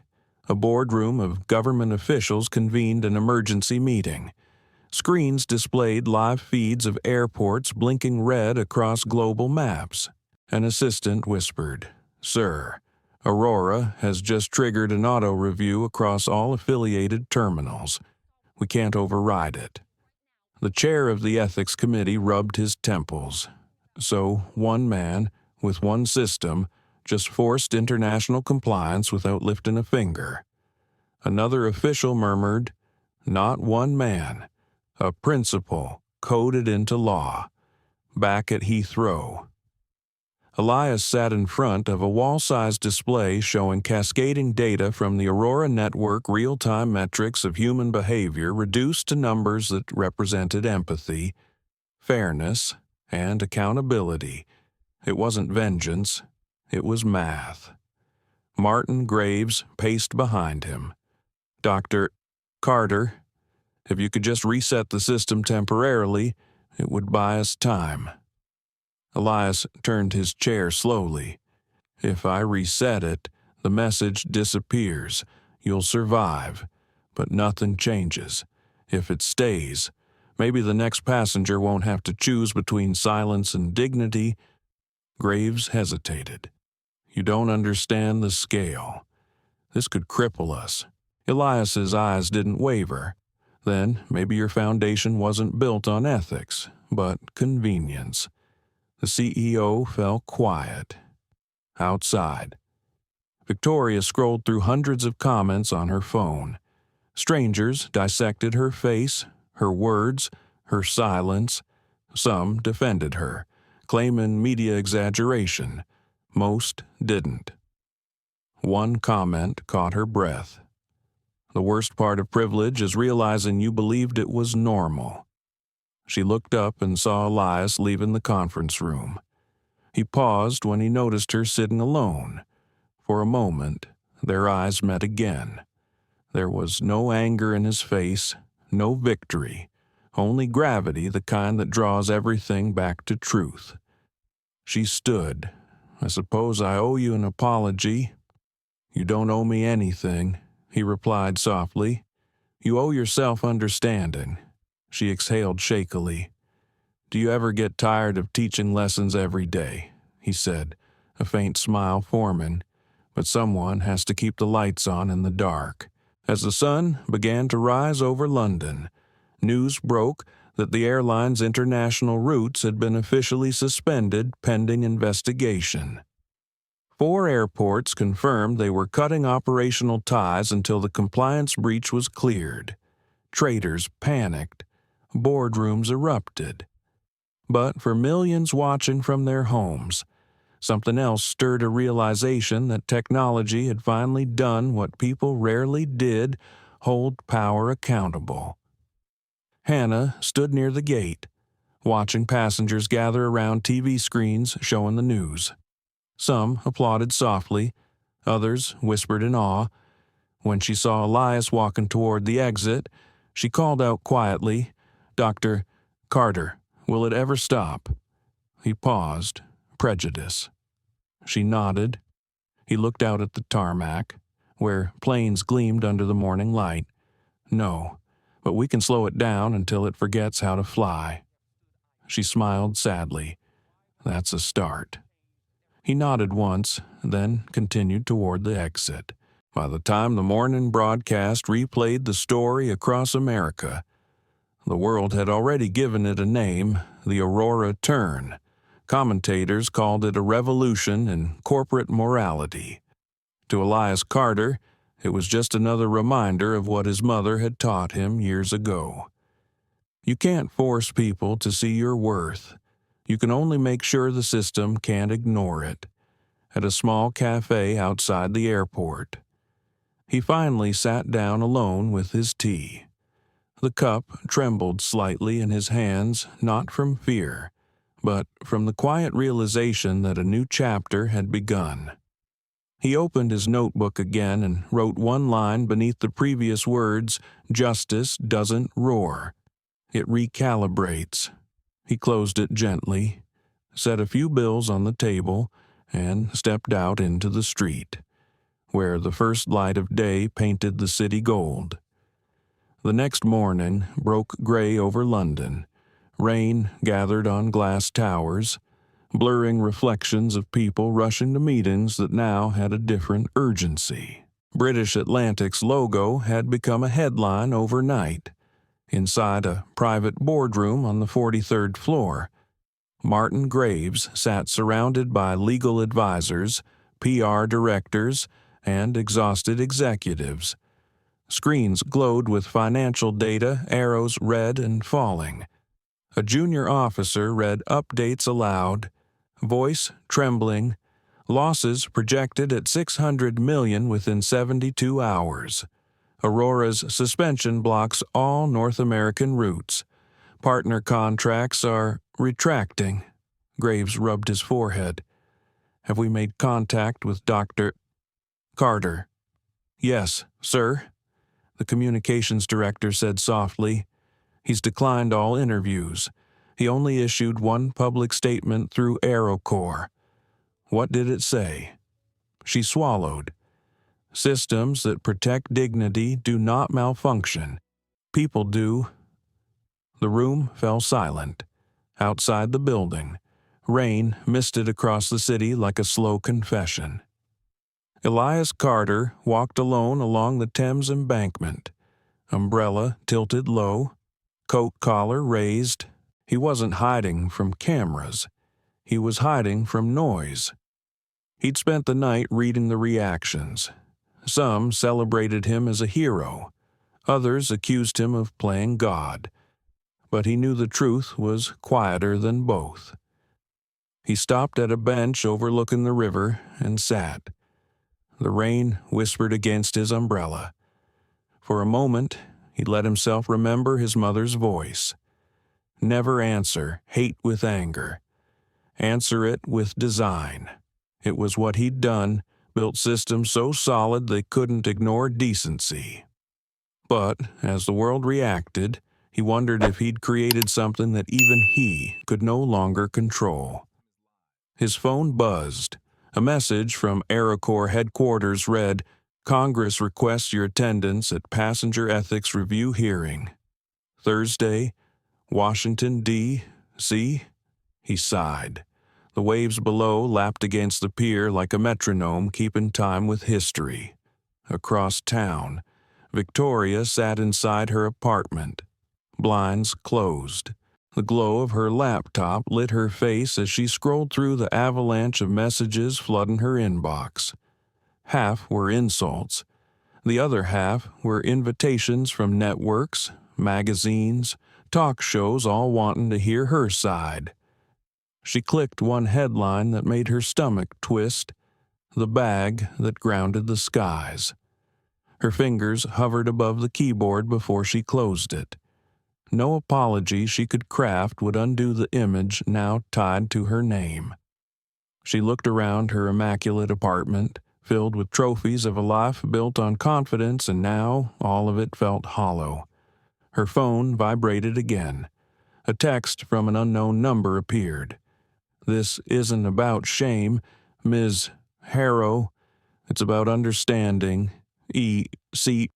a boardroom of government officials convened an emergency meeting. Screens displayed live feeds of airports blinking red across global maps. An assistant whispered, "Sir, Aurora has just triggered an auto review across all affiliated terminals. We can't override it." The chair of the ethics committee rubbed his temples. So one man, with one system, just forced international compliance without lifting a finger. Another official murmured, "Not one man. A principle coded into law." Back at Heathrow, Elias sat in front of a wall-sized display showing cascading data from the Aurora network, real-time metrics of human behavior reduced to numbers that represented empathy, fairness, and accountability. It wasn't vengeance, it was math. Martin Graves paced behind him. "Dr. Carter, if you could just reset the system temporarily, it would buy us time." Elias turned his chair slowly. "If I reset it, the message disappears. You'll survive, but nothing changes. If it stays, maybe the next passenger won't have to choose between silence and dignity." Graves hesitated. "You don't understand the scale. This could cripple us." Elias's eyes didn't waver. "Then maybe your foundation wasn't built on ethics, but convenience." The CEO fell quiet. Outside, Victoria scrolled through hundreds of comments on her phone. Strangers dissected her face, Her words, her silence, some defended her, claiming media exaggeration. Most didn't. One comment caught her breath. The worst part of privilege is realizing you believed it was normal. She looked up and saw Elias leaving the conference room. He paused when he noticed her sitting alone. For a moment, their eyes met again. There was no anger in his face, no victory, only gravity, the kind that draws everything back to truth. She stood. "I suppose I owe you an apology." "You don't owe me anything," he replied softly. "You owe yourself understanding." She exhaled shakily. "Do you ever get tired of teaching lessons every day?" he said, a faint smile forming. "But someone has to keep the lights on in the dark." As the sun began to rise over London, news broke that the airline's international routes had been officially suspended pending investigation. 4 airports confirmed they were cutting operational ties until the compliance breach was cleared. Traders panicked. Boardrooms erupted. But for millions watching from their homes, something else stirred a realization that technology had finally done what people rarely did: hold power accountable. Hannah stood near the gate, watching passengers gather around TV screens showing the news. Some applauded softly, others whispered in awe. When she saw Elias walking toward the exit, she called out quietly, "Dr. Carter, will it ever stop?" He paused. Prejudice. She nodded. He looked out at the tarmac, where planes gleamed under the morning light. "No, but we can slow it down until it forgets how to fly." She smiled sadly. "That's a start." He nodded once, then continued toward the exit. By the time the morning broadcast replayed the story across America, the world had already given it a name: the Aurora Turn. Commentators called it a revolution in corporate morality. To Elias Carter, it was just another reminder of what his mother had taught him years ago. You can't force people to see your worth. You can only make sure the system can't ignore it. At a small cafe outside the airport, he finally sat down alone with his tea. The cup trembled slightly in his hands, not from fear, but from the quiet realization that a new chapter had begun. He opened his notebook again and wrote one line beneath the previous words: "Justice doesn't roar. It recalibrates." He closed it gently, set a few bills on the table, and stepped out into the street, where the first light of day painted the city gold. The next morning broke gray over London. Rain gathered on glass towers, blurring reflections of people rushing to meetings that now had a different urgency. British Atlantic's logo had become a headline overnight. Inside a private boardroom on the 43rd floor, Martin Graves sat surrounded by legal advisors, PR directors, and exhausted executives. Screens glowed with financial data, arrows red and falling. A junior officer read updates aloud, voice trembling, losses projected at $600 million within 72 hours. Aurora's suspension blocks all North American routes. Partner contracts are retracting. Graves rubbed his forehead. "Have we made contact with Dr. Carter?" "Yes, sir," the communications director said softly. "He's declined all interviews. He only issued one public statement through AeroCorps." "What did it say?" She swallowed. "Systems that protect dignity do not malfunction. People do." The room fell silent. Outside the building, rain misted across the city like a slow confession. Elias Carter walked alone along the Thames embankment, umbrella tilted low, coat collar raised. He wasn't hiding from cameras. He was hiding from noise. He'd spent the night reading the reactions. Some celebrated him as a hero. Others accused him of playing God. but he knew the truth was quieter than both. He stopped at a bench overlooking the river and sat. The rain whispered against his umbrella. For a moment, he let himself remember his mother's voice. Never answer hate with anger. Answer it with design. It was what he'd done, built systems so solid they couldn't ignore decency. But, as the world reacted, he wondered if he'd created something that even he could no longer control. His phone buzzed. A message from AeroCorps headquarters read, "Congress requests your attendance at Passenger Ethics Review Hearing. Thursday, Washington, D.C.?" He sighed. The waves below lapped against the pier like a metronome keeping time with history. Across town, Victoria sat inside her apartment. Blinds closed. The glow of her laptop lit her face as she scrolled through the avalanche of messages flooding her inbox. Half were insults. The other half were invitations from networks, magazines, talk shows all wanting to hear her side. She clicked one headline that made her stomach twist, "The Bag That Grounded the Skies." Her fingers hovered above the keyboard before she closed it. No apology she could craft would undo the image now tied to her name. She looked around her immaculate apartment, filled with trophies of a life built on confidence, and now all of it felt hollow. Her phone vibrated again. A text from an unknown number appeared. "This isn't about shame, Ms. Harrow. It's about understanding. E.C."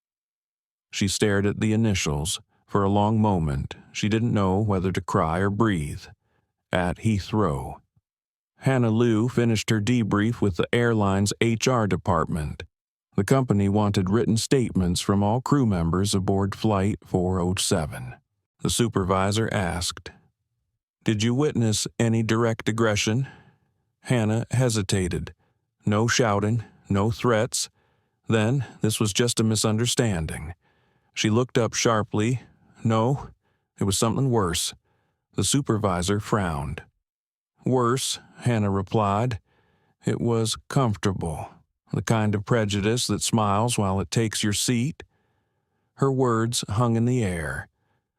She stared at the initials. For a long moment, she didn't know whether to cry or breathe. At Heathrow. Hannah Liu finished her debrief with the airline's HR department. The company wanted written statements from all crew members aboard Flight 407. The supervisor asked, "Did you witness any direct aggression?" Hannah hesitated. No shouting, no threats. Then, this was just a misunderstanding. She looked up sharply. No, it was something worse. The supervisor frowned. "Worse," Hannah replied. "It was comfortable. The kind of prejudice that smiles while it takes your seat." Her words hung in the air.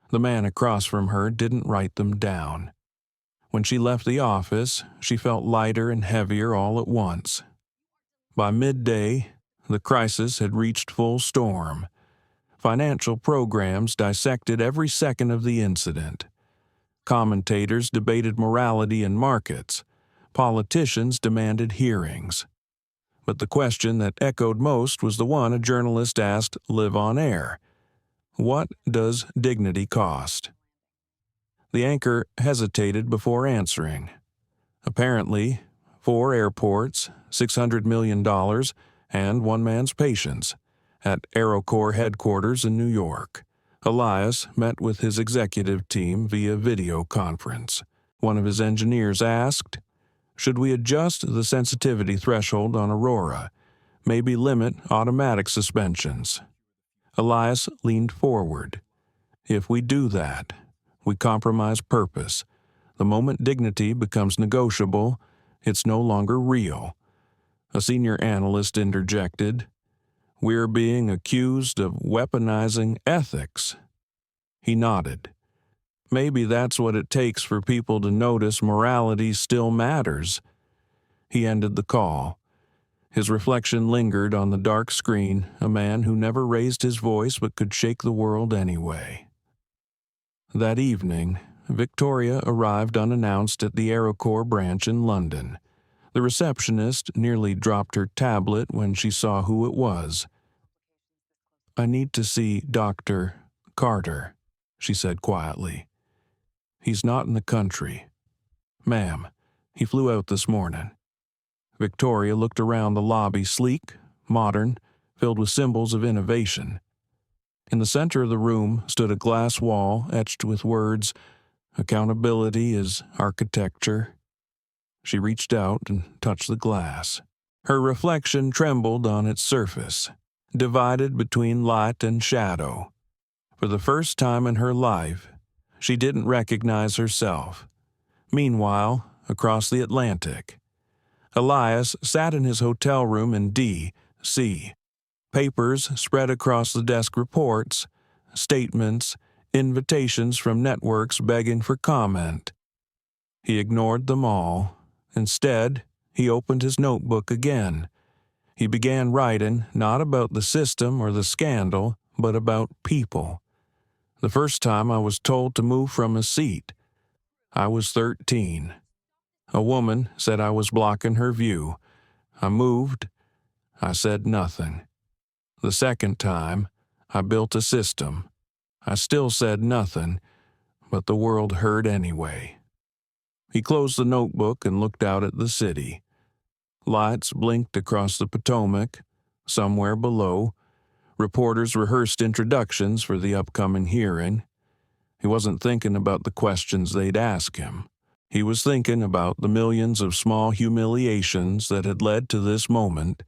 The man across from her didn't write them down. When she left the office, she felt lighter and heavier all at once. By midday, the crisis had reached full storm. Financial programs dissected every second of the incident. Commentators debated morality in markets. Politicians demanded hearings. But the question that echoed most was the one a journalist asked live on air. What does dignity cost? The anchor hesitated before answering. Apparently, 4 airports, $600 million, and one man's patience. At AeroCorps headquarters in New York, Elias met with his executive team via video conference. One of his engineers asked, "Should we adjust the sensitivity threshold on Aurora? Maybe limit automatic suspensions?" Elias leaned forward. "If we do that, we compromise purpose. The moment dignity becomes negotiable, it's no longer real." A senior analyst interjected, "We're being accused of weaponizing ethics." He nodded. Maybe that's what it takes for people to notice morality still matters. He ended the call. His reflection lingered on the dark screen, a man who never raised his voice but could shake the world anyway. That evening, Victoria arrived unannounced at the AeroCorps branch in London. The receptionist nearly dropped her tablet when she saw who it was. "I need to see Dr. Carter," she said quietly. "He's not in the country." "Ma'am, he flew out this morning." Victoria looked around the lobby, sleek, modern, filled with symbols of innovation. In the center of the room stood a glass wall etched with words, "Accountability is architecture." She reached out and touched the glass. Her reflection trembled on its surface, divided between light and shadow. For the first time in her life, she didn't recognize herself. Meanwhile, across the Atlantic, Elias sat in his hotel room in D.C. Papers spread across the desk, reports, statements, invitations from networks begging for comment. He ignored them all. Instead, he opened his notebook again. He began writing not about the system or the scandal, but about people. The first time I was told to move from a seat, I was 13. A woman said I was blocking her view. I moved. I said nothing. The second time, I built a system. I still said nothing, but the world heard anyway. He closed the notebook and looked out at the city. Lights blinked across the Potomac. Somewhere below, reporters rehearsed introductions for the upcoming hearing. He wasn't thinking about the questions they'd ask him. He was thinking about the millions of small humiliations that had led to this moment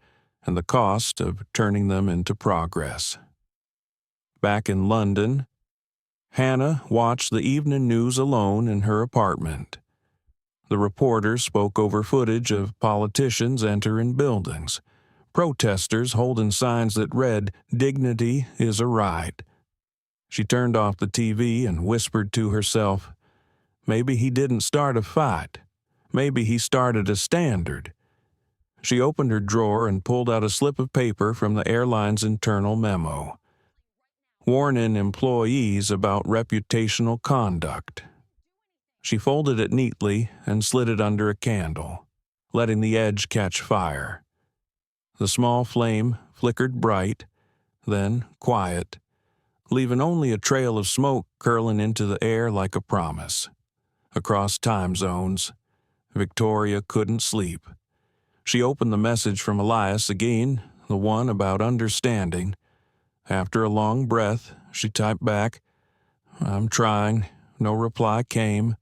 and the cost of turning them into progress. Back in London, Hannah watched the evening news alone in her apartment. The reporters spoke over footage of politicians entering buildings, protesters holding signs that read, "Dignity is a right." She turned off the TV and whispered to herself, maybe he didn't start a fight. Maybe he started a standard. She opened her drawer and pulled out a slip of paper from the airline's internal memo, warning employees about reputational conduct. She folded it neatly and slid it under a candle, letting the edge catch fire. The small flame flickered bright, then quiet, leaving only a trail of smoke curling into the air like a promise. Across time zones, Victoria couldn't sleep. She opened the message from Elias again, the one about understanding. After a long breath, she typed back, "I'm trying." No reply came,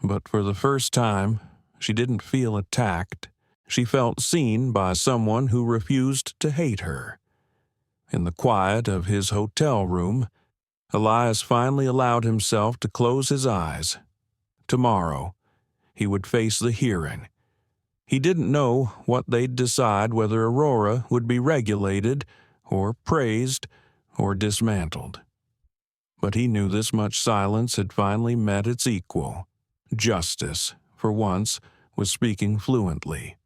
but for the first time, she didn't feel attacked. She felt seen by someone who refused to hate her. In the quiet of his hotel room, Elias finally allowed himself to close his eyes. Tomorrow, he would face the hearing. He didn't know what they'd decide, whether Aurora would be regulated or praised or dismantled. But he knew this much silence had finally met its equal. Justice, for once, was speaking fluently.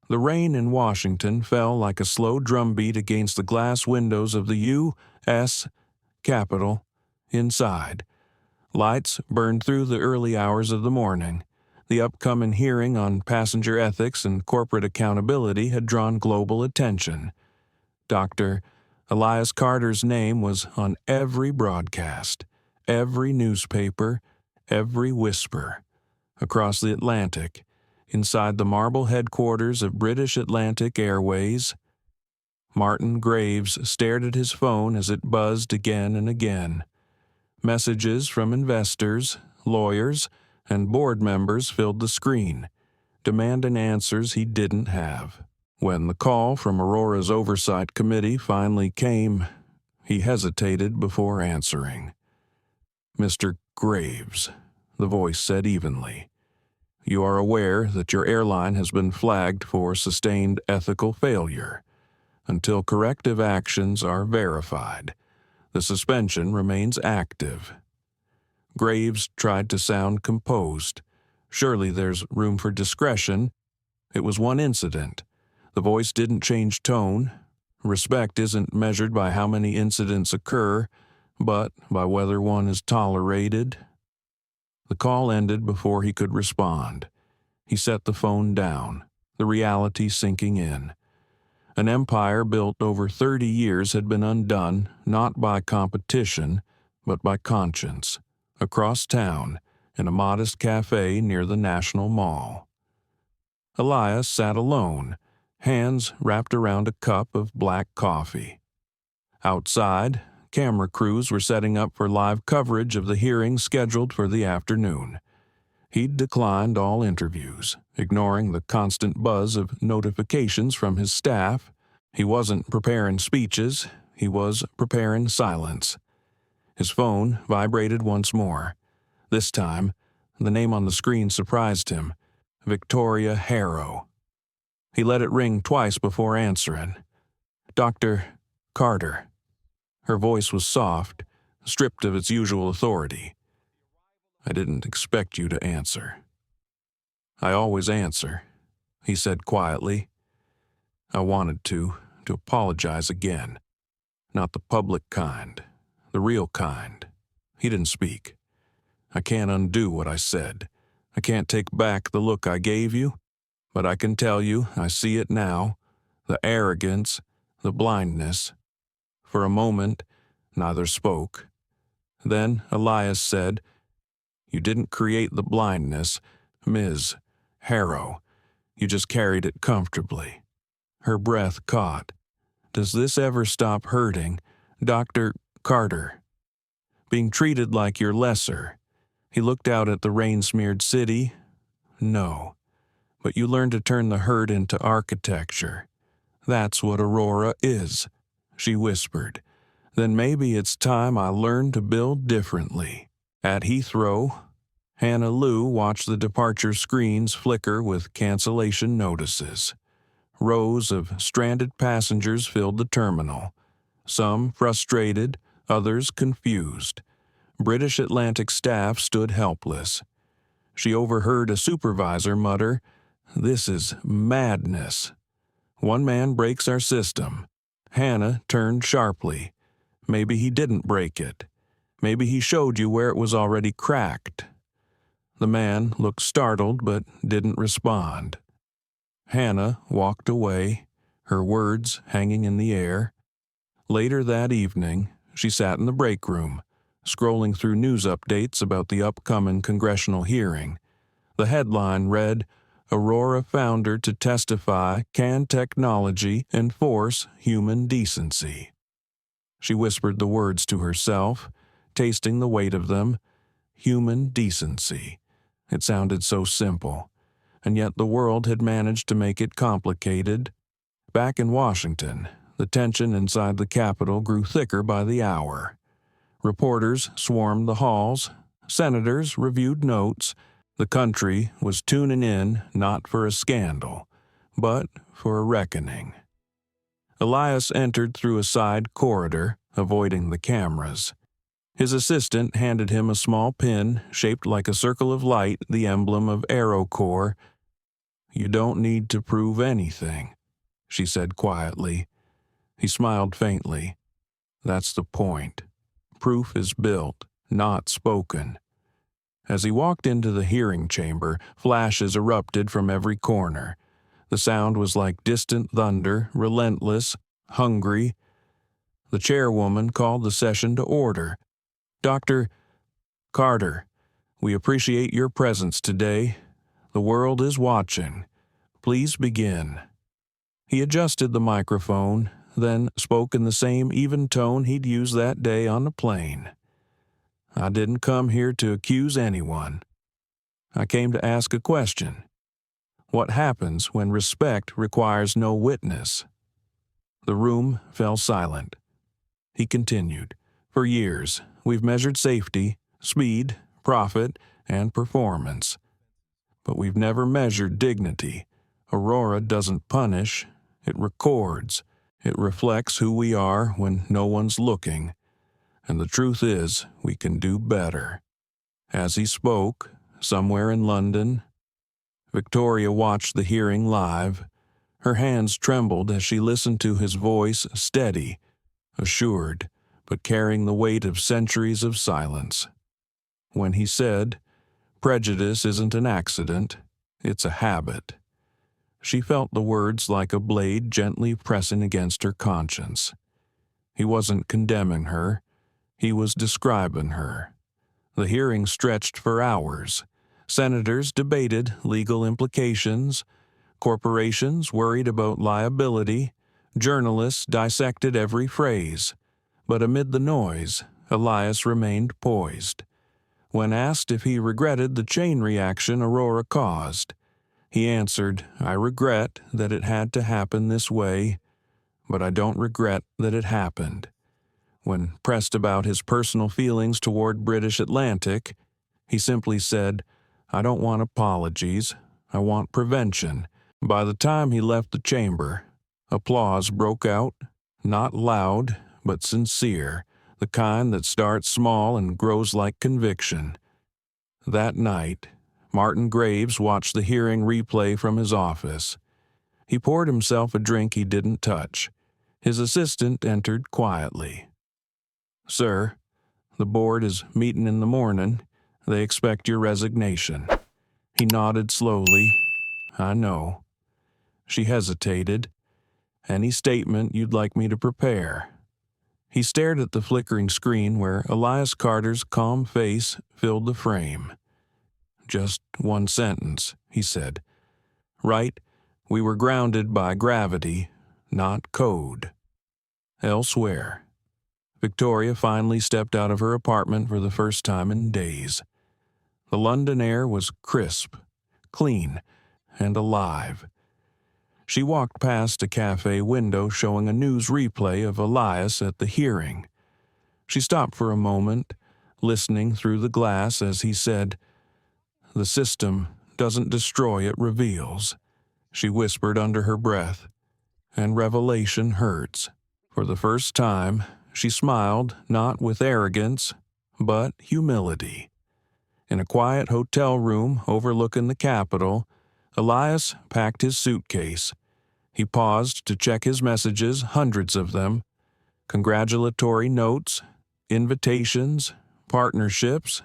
The rain in Washington fell like a slow drumbeat against the glass windows of the U.S. Capitol. Inside, lights burned through the early hours of the morning. The upcoming hearing on passenger ethics and corporate accountability had drawn global attention. Dr. Elias Carter's name was on every broadcast, every newspaper, every whisper. Across the Atlantic, inside the marble headquarters of British Atlantic Airways, Martin Graves stared at his phone as it buzzed again and again. Messages from investors, lawyers, and board members filled the screen, demanding answers he didn't have. When the call from Aurora's Oversight Committee finally came, he hesitated before answering. "Mr. Graves," the voice said evenly, "you are aware that your airline has been flagged for sustained ethical failure. Until corrective actions are verified, the suspension remains active." Graves tried to sound composed. Surely there's room for discretion. It was one incident. The voice didn't change tone. Respect isn't measured by how many incidents occur, but by whether one is tolerated. The call ended before he could respond. He set the phone down, the reality sinking in. An empire built over 30 years had been undone not by competition, but by conscience. Across town, in a modest cafe near the National Mall, Elias sat alone, hands wrapped around a cup of black coffee. Outside, camera crews were setting up for live coverage of the hearing scheduled for the afternoon. He'd declined all interviews, ignoring the constant buzz of notifications from his staff. He wasn't preparing speeches, he was preparing silence. His phone vibrated once more. This time, the name on the screen surprised him. Victoria Harrow. He let it ring twice before answering. Dr. Carter. Her voice was soft, stripped of its usual authority. I didn't expect you to answer. I always answer, he said quietly. I wanted to apologize again. Not the public kind, the real kind. He didn't speak. I can't undo what I said. I can't take back the look I gave you, but I can tell you I see it now, the arrogance, the blindness. For a moment, neither spoke. Then Elias said, You didn't create the blindness, Ms. Harrow. You just carried it comfortably. Her breath caught. Does this ever stop hurting, Dr. Carter? Being treated like you're lesser. He looked out at the rain-smeared city. No. But you learn to turn the hurt into architecture. That's what Aurora is, she whispered. Then maybe it's time I learned to build differently. At Heathrow, Hannah Lou watched the departure screens flicker with cancellation notices. Rows of stranded passengers filled the terminal. Some frustrated, others confused. British Atlantic staff stood helpless. She overheard a supervisor mutter, This is madness. One man breaks our system. Hannah turned sharply. Maybe he didn't break it. Maybe he showed you where it was already cracked. The man looked startled but didn't respond. Hannah walked away, her words hanging in the air. Later that evening, she sat in the break room, scrolling through news updates about the upcoming congressional hearing. The headline read, Aurora founder to testify, Can technology enforce human decency? She whispered the words to herself, tasting the weight of them. Human decency. It sounded so simple, and yet the world had managed to make it complicated. Back in Washington, the tension inside the Capitol grew thicker by the hour. Reporters swarmed the halls. Senators reviewed notes. The country was tuning in not for a scandal, but for a reckoning. Elias entered through a side corridor, avoiding the cameras. His assistant handed him a small pin shaped like a circle of light, the emblem of AeroCorps. You don't need to prove anything, she said quietly. He smiled faintly. That's the point. Proof is built, not spoken. As he walked into the hearing chamber, flashes erupted from every corner. The sound was like distant thunder, relentless, hungry. The chairwoman called the session to order. Dr. Carter, we appreciate your presence today. The world is watching. Please begin. He adjusted the microphone, then spoke in the same even tone he'd used that day on the plane. I didn't come here to accuse anyone. I came to ask a question. What happens when respect requires no witness? The room fell silent. He continued, For years, we've measured safety, speed, profit, and performance. But we've never measured dignity. Aurora doesn't punish, it records. It reflects who we are when no one's looking. And the truth is, we can do better. As he spoke, somewhere in London, Victoria watched the hearing live. Her hands trembled as she listened to his voice, steady, assured, but carrying the weight of centuries of silence. When he said, Prejudice isn't an accident, it's a habit. She felt the words like a blade gently pressing against her conscience. He wasn't condemning her. He was describing her. The hearing stretched for hours. Senators debated legal implications. Corporations worried about liability. Journalists dissected every phrase. But amid the noise, Elias remained poised. When asked if he regretted the chain reaction Aurora caused, he answered, I regret that it had to happen this way, but I don't regret that it happened. When pressed about his personal feelings toward British Atlantic, he simply said, "I don't want apologies. I want prevention." By the time he left the chamber, applause broke out, not loud, but sincere, the kind that starts small and grows like conviction. That night, Martin Graves watched the hearing replay from his office. He poured himself a drink he didn't touch. His assistant entered quietly. "Sir, the board is meeting in the morning. They expect your resignation." He nodded slowly. "I know." She hesitated. "Any statement you'd like me to prepare?" He stared at the flickering screen where Elias Carter's calm face filled the frame. "Just one sentence," he said. "Right, we were grounded by gravity, not code." Elsewhere, Victoria finally stepped out of her apartment for the first time in days. The London air was crisp, clean, and alive. She walked past a cafe window showing a news replay of Elias at the hearing. She stopped for a moment, listening through the glass as he said, "The system doesn't destroy, it reveals." She whispered under her breath, "And revelation hurts." For the first time, she smiled not with arrogance, but humility. In a quiet hotel room overlooking the Capitol, Elias packed his suitcase. He paused to check his messages, hundreds of them. Congratulatory notes, invitations, partnerships.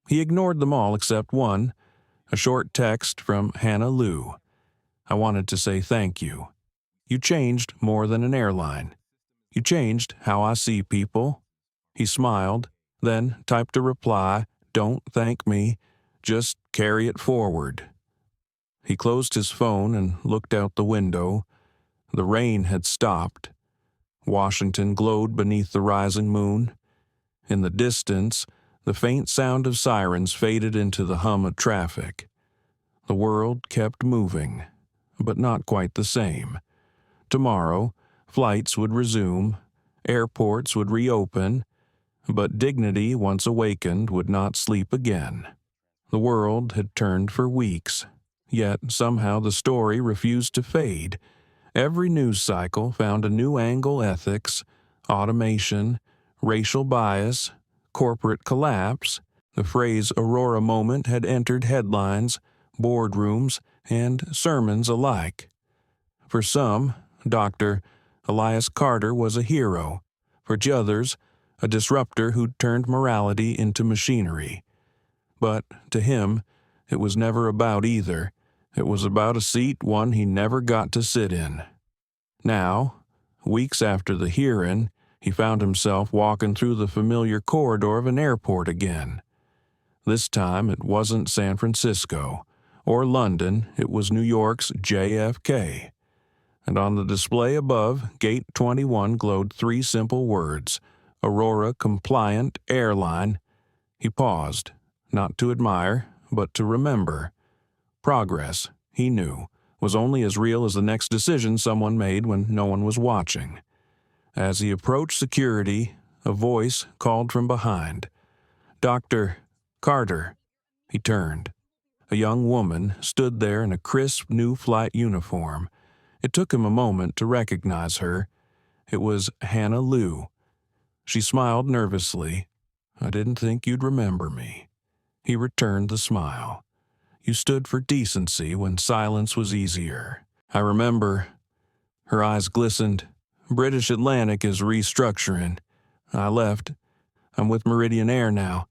He ignored them all except one, a short text from Hannah Lou. "I wanted to say thank you. You changed more than an airline. You changed how I see people." He smiled, then typed a reply, "Don't thank me, just carry it forward." He closed his phone and looked out the window. The rain had stopped. Washington glowed beneath the rising moon. In the distance, the faint sound of sirens faded into the hum of traffic. The world kept moving, but not quite the same. Tomorrow, flights would resume, airports would reopen, but dignity, once awakened, would not sleep again. The world had turned for weeks, yet somehow the story refused to fade. Every news cycle found a new angle: ethics, automation, racial bias, corporate collapse. The phrase Aurora moment had entered headlines, boardrooms, and sermons alike. For some, Dr. Elias Carter was a hero. For others, a disruptor who'd turned morality into machinery. But to him, it was never about either. It was about a seat, one he never got to sit in. Now, weeks after the hearing, he found himself walking through the familiar corridor of an airport again. This time it wasn't San Francisco or London, it was New York's JFK. And on the display above, Gate 21 glowed three simple words: Aurora Compliant Airline. He paused, not to admire, but to remember. Progress, he knew, was only as real as the next decision someone made when no one was watching. As he approached security, a voice called from behind. "Dr. Carter." He turned. A young woman stood there in a crisp new flight uniform. It took him a moment to recognize her. It was Hannah Lou. She smiled nervously. "I didn't think you'd remember me." He returned the smile. "You stood for decency when silence was easier." "I remember." Her eyes glistened. "British Atlantic is restructuring. I left. I'm with Meridian Air now.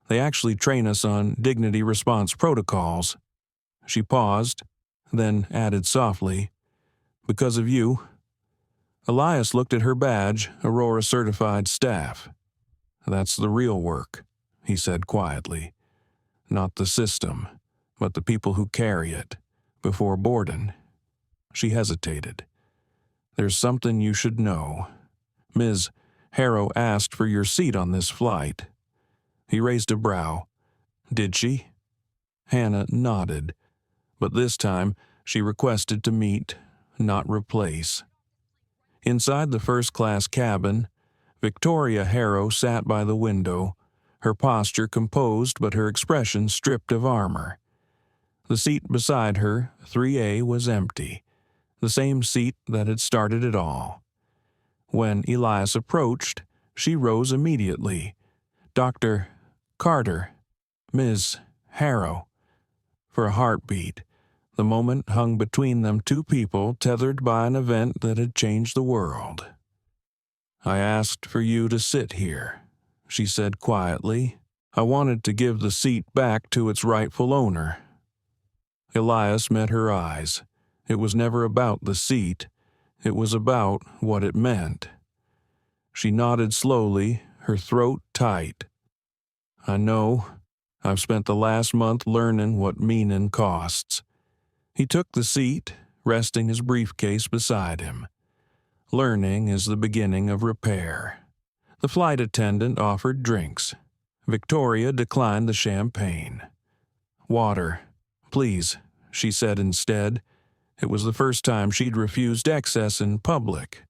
They actually train us on dignity response protocols." She paused, then added softly, "Because of you." Elias looked at her badge, Aurora Certified Staff. "That's the real work," he said quietly. "Not the system, but the people who carry it." Before boarding, she hesitated. "There's something you should know. Ms. Harrow asked for your seat on this flight." He raised a brow. "Did she?" Hannah nodded, but this time she requested to meet, not replace. Inside the first-class cabin, Victoria Harrow sat by the window, her posture composed but her expression stripped of armor. The seat beside her, 3A, was empty, the same seat that had started it all. When Elias approached, she rose immediately. "Dr. Carter, Ms. Harrow." For a heartbeat, the moment hung between them, two people tethered by an event that had changed the world. "I asked for you to sit here," she said quietly. "I wanted to give the seat back to its rightful owner." Elias met her eyes. It was never about the seat. It was about what it meant. She nodded slowly, her throat tight. "I know. I've spent the last month learning what meaning costs." He took the seat, resting his briefcase beside him. Learning is the beginning of repair. The flight attendant offered drinks. Victoria declined the champagne. "Water, please," she said instead. It was the first time she'd refused excess in public.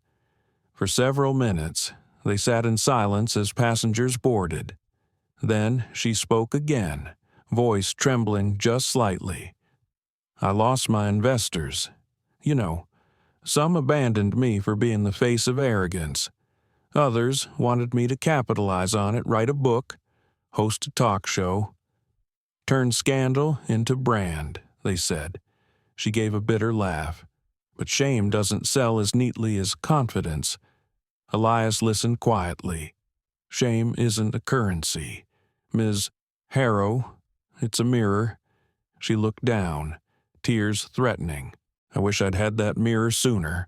For several minutes, they sat in silence as passengers boarded. Then she spoke again, voice trembling just slightly. "I lost my investors. You know, some abandoned me for being the face of arrogance. Others wanted me to capitalize on it, write a book, host a talk show. Turn scandal into brand," they said. She gave a bitter laugh. "But shame doesn't sell as neatly as confidence." Elias listened quietly. "Shame isn't a currency. Ms. Harrow, it's a mirror." She looked down, tears threatening. "I wish I'd had that mirror sooner."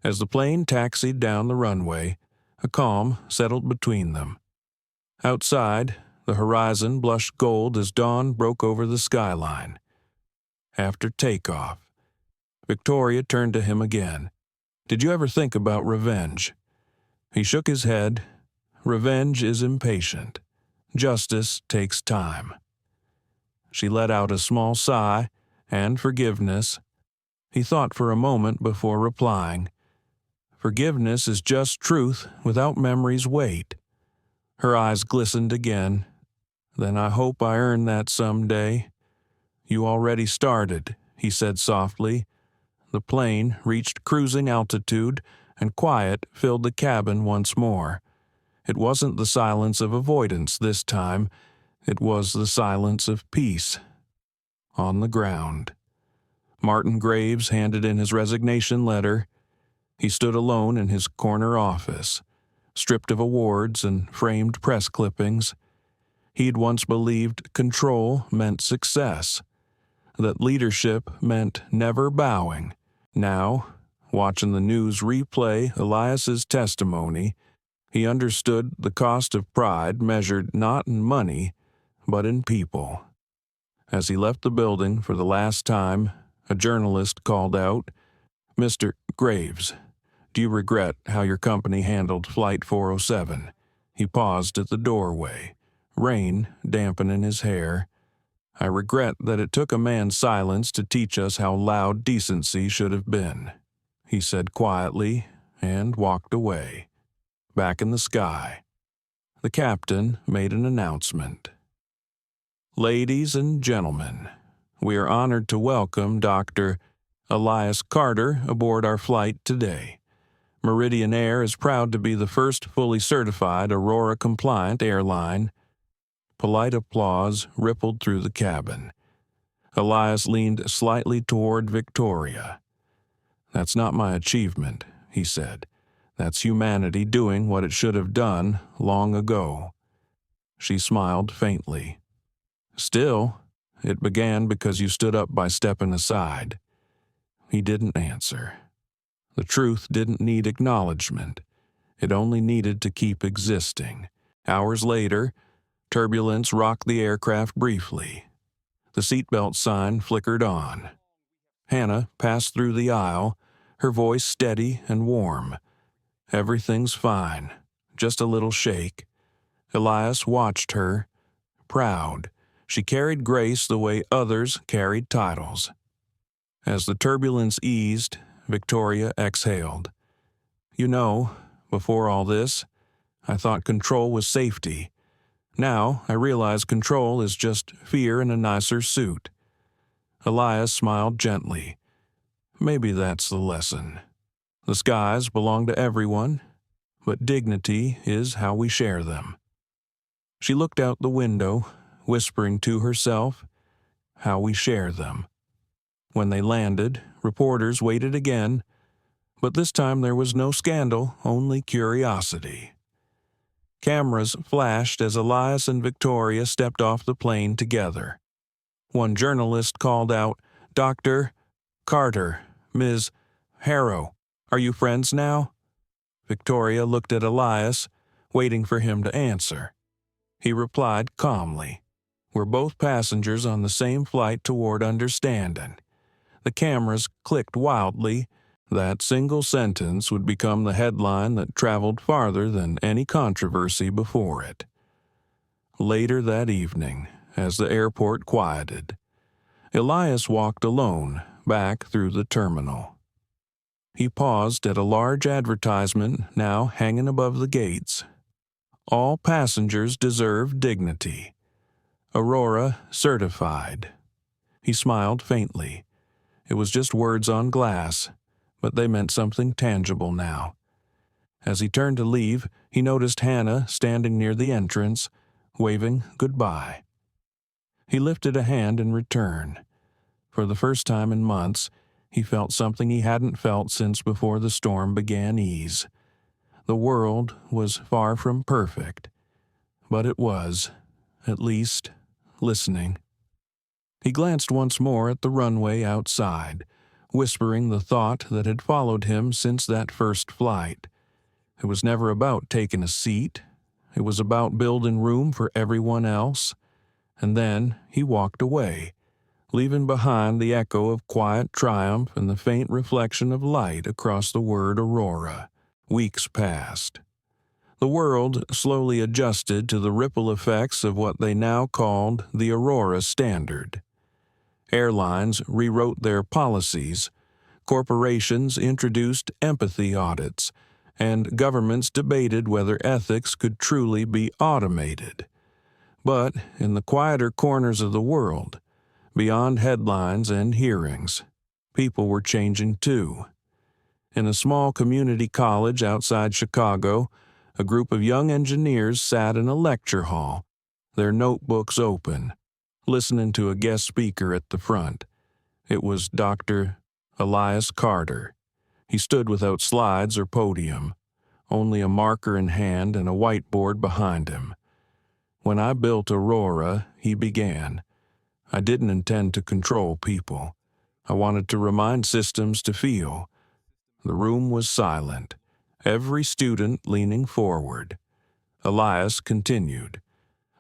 As the plane taxied down the runway, a calm settled between them. Outside, the horizon blushed gold as dawn broke over the skyline. After takeoff, Victoria turned to him again. "Did you ever think about revenge?" He shook his head. "Revenge is impatient. Justice takes time." She let out a small sigh, and forgiveness. He thought for a moment before replying. "Forgiveness is just truth without memory's weight." Her eyes glistened again. "Then I hope I earn that someday." "You already started," he said softly. The plane reached cruising altitude, and quiet filled the cabin once more. It wasn't the silence of avoidance this time. It was the silence of peace. On the ground, Martin Graves handed in his resignation letter. He stood alone in his corner office, stripped of awards and framed press clippings. He'd once believed control meant success, that leadership meant never bowing. Now, watching the news replay Elias's testimony, he understood the cost of pride measured not in money, but in people. As he left the building for the last time, a journalist called out, "Mr. Graves, do you regret how your company handled Flight 407? He paused at the doorway, rain dampening his hair. "I regret that it took a man's silence to teach us how loud decency should have been," he said quietly, and walked away. Back in the sky, the captain made an announcement. "Ladies and gentlemen, we are honored to welcome Dr. Elias Carter aboard our flight today. Meridian Air is proud to be the first fully certified Aurora-compliant airline." Polite applause rippled through the cabin. Elias leaned slightly toward Victoria. "That's not my achievement," he said. "That's humanity doing what it should have done long ago." She smiled faintly. "Still, it began because you stood up by stepping aside." He didn't answer. The truth didn't need acknowledgement. It only needed to keep existing. Hours later, turbulence rocked the aircraft briefly. The seatbelt sign flickered on. Hannah passed through the aisle, her voice steady and warm. "Everything's fine. Just a little shake." Elias watched her, proud. She carried grace the way others carried titles. As the turbulence eased, Victoria exhaled. "You know, Before all this, I thought control was safety. Now I realize control is just fear in a nicer suit." Elias smiled gently. "Maybe that's the lesson. The skies belong to everyone, but dignity is how we share them." She looked out the window, whispering to herself, "How we share them." When they landed, reporters waited again, but this time there was no scandal, only curiosity. Cameras flashed as Elias and Victoria stepped off the plane together. One journalist called out, "Dr. Carter, Ms. Harrow, are you friends now?" Victoria looked at Elias, waiting for him to answer. He replied calmly, "We're both passengers on the same flight toward understanding." The cameras clicked wildly. That single sentence would become the headline that traveled farther than any controversy before it. Later that evening, as the airport quieted, Elias walked alone back through the terminal. He paused at a large advertisement now hanging above the gates. "All passengers deserve dignity. Aurora certified." He smiled faintly. It was just words on glass, but they meant something tangible now. As he turned to leave, he noticed Hannah standing near the entrance, waving goodbye. He lifted a hand in return. For the first time in months, he felt something he hadn't felt since before the storm began ease. The world was far from perfect, but it was, at least, listening. He glanced once more at the runway outside, whispering the thought that had followed him since that first flight. It was never about taking a seat. It was about building room for everyone else. And then he walked away, leaving behind the echo of quiet triumph and the faint reflection of light across the word Aurora. Weeks passed. The world slowly adjusted to the ripple effects of what they now called the Aurora Standard. Airlines rewrote their policies, corporations introduced empathy audits, and governments debated whether ethics could truly be automated. But in the quieter corners of the world, beyond headlines and hearings, people were changing too. In a small community college outside Chicago, a group of young engineers sat in a lecture hall, their notebooks open, listening to a guest speaker at the front. It was Dr. Elias Carter. He stood without slides or podium, only a marker in hand and a whiteboard behind him. "When I built Aurora," he began, "I didn't intend to control people. I wanted to remind systems to feel." The room was silent, every student leaning forward. Elias continued,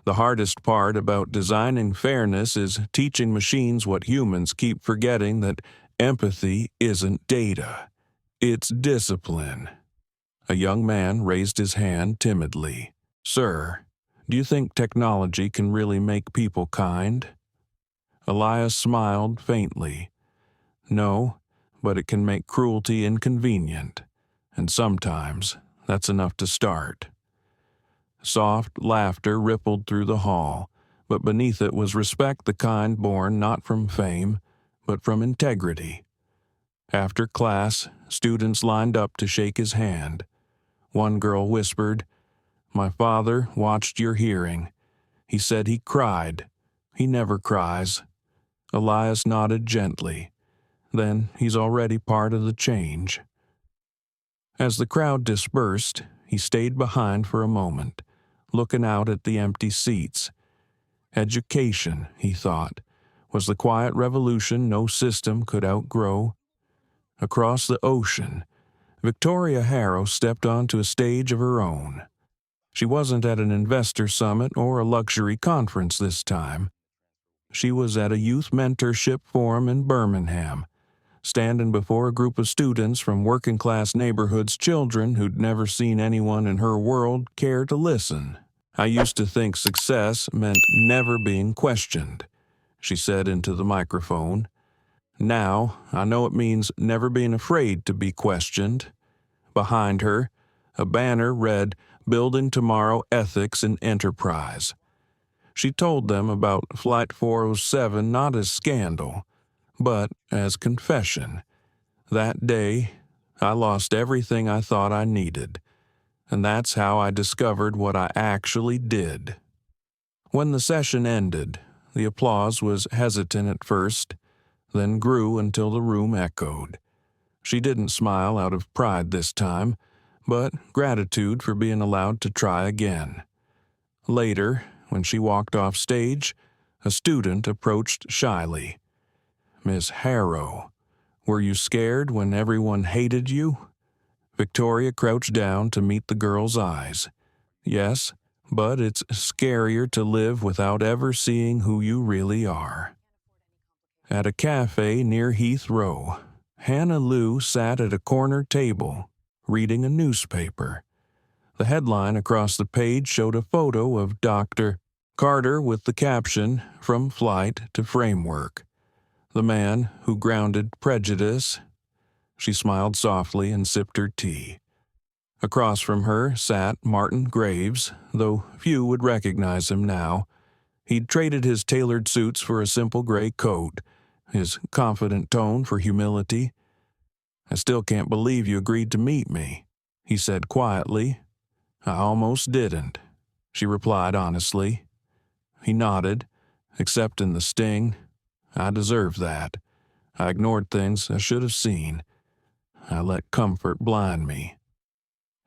"The hardest part about designing fairness is teaching machines what humans keep forgetting, that empathy isn't data. It's discipline." A young man raised his hand timidly. "Sir, do you think technology can really make people kind?" Elias smiled faintly. "No, but it can make cruelty inconvenient, and sometimes that's enough to start." Soft laughter rippled through the hall, but beneath it was respect, the kind born not from fame, but from integrity. After class, students lined up to shake his hand. One girl whispered, "My father watched your hearing. He said he cried. He never cries." Elias nodded gently. "Then he's already part of the change." As the crowd dispersed, he stayed behind for a moment, looking out at the empty seats. Education, he thought, was the quiet revolution no system could outgrow. Across the ocean, Victoria Harrow stepped onto a stage of her own. She wasn't at an investor summit or a luxury conference this time. She was at a youth mentorship forum in Birmingham, standing before a group of students from working-class neighborhoods, children who'd never seen anyone in her world care to listen. "I used to think success meant never being questioned," she said into the microphone. "Now, I know it means never being afraid to be questioned." Behind her, A banner read, "Building Tomorrow Ethics and Enterprise." She told them about Flight 407 not as scandal, but as confession. That day, I lost everything I thought I needed, and that's how I discovered what I actually did. When the session ended, the applause was hesitant at first, then grew until the room echoed. She didn't smile out of pride this time, but gratitude for being allowed to try again. Later, when she walked off stage, a student approached shyly. "Miss Harrow, were you scared when everyone hated you?" Victoria crouched down to meet the girl's eyes. "Yes, but it's scarier to live without ever seeing who you really are." At a cafe near Heath Row, Hannah Lou sat at a corner table, reading a newspaper. The headline across the page showed a photo of Dr. Carter with the caption, "From Flight to Framework," the man who grounded prejudice. She smiled softly and sipped her tea. Across from her sat Martin Graves, though few would recognize him now. He'd traded his tailored suits for a simple gray coat, his confident tone for humility. "I still can't believe you agreed to meet me," he said quietly. "I almost didn't," she replied honestly. He nodded, accepting the sting. "I deserved that. I ignored things I should have seen. I let comfort blind me."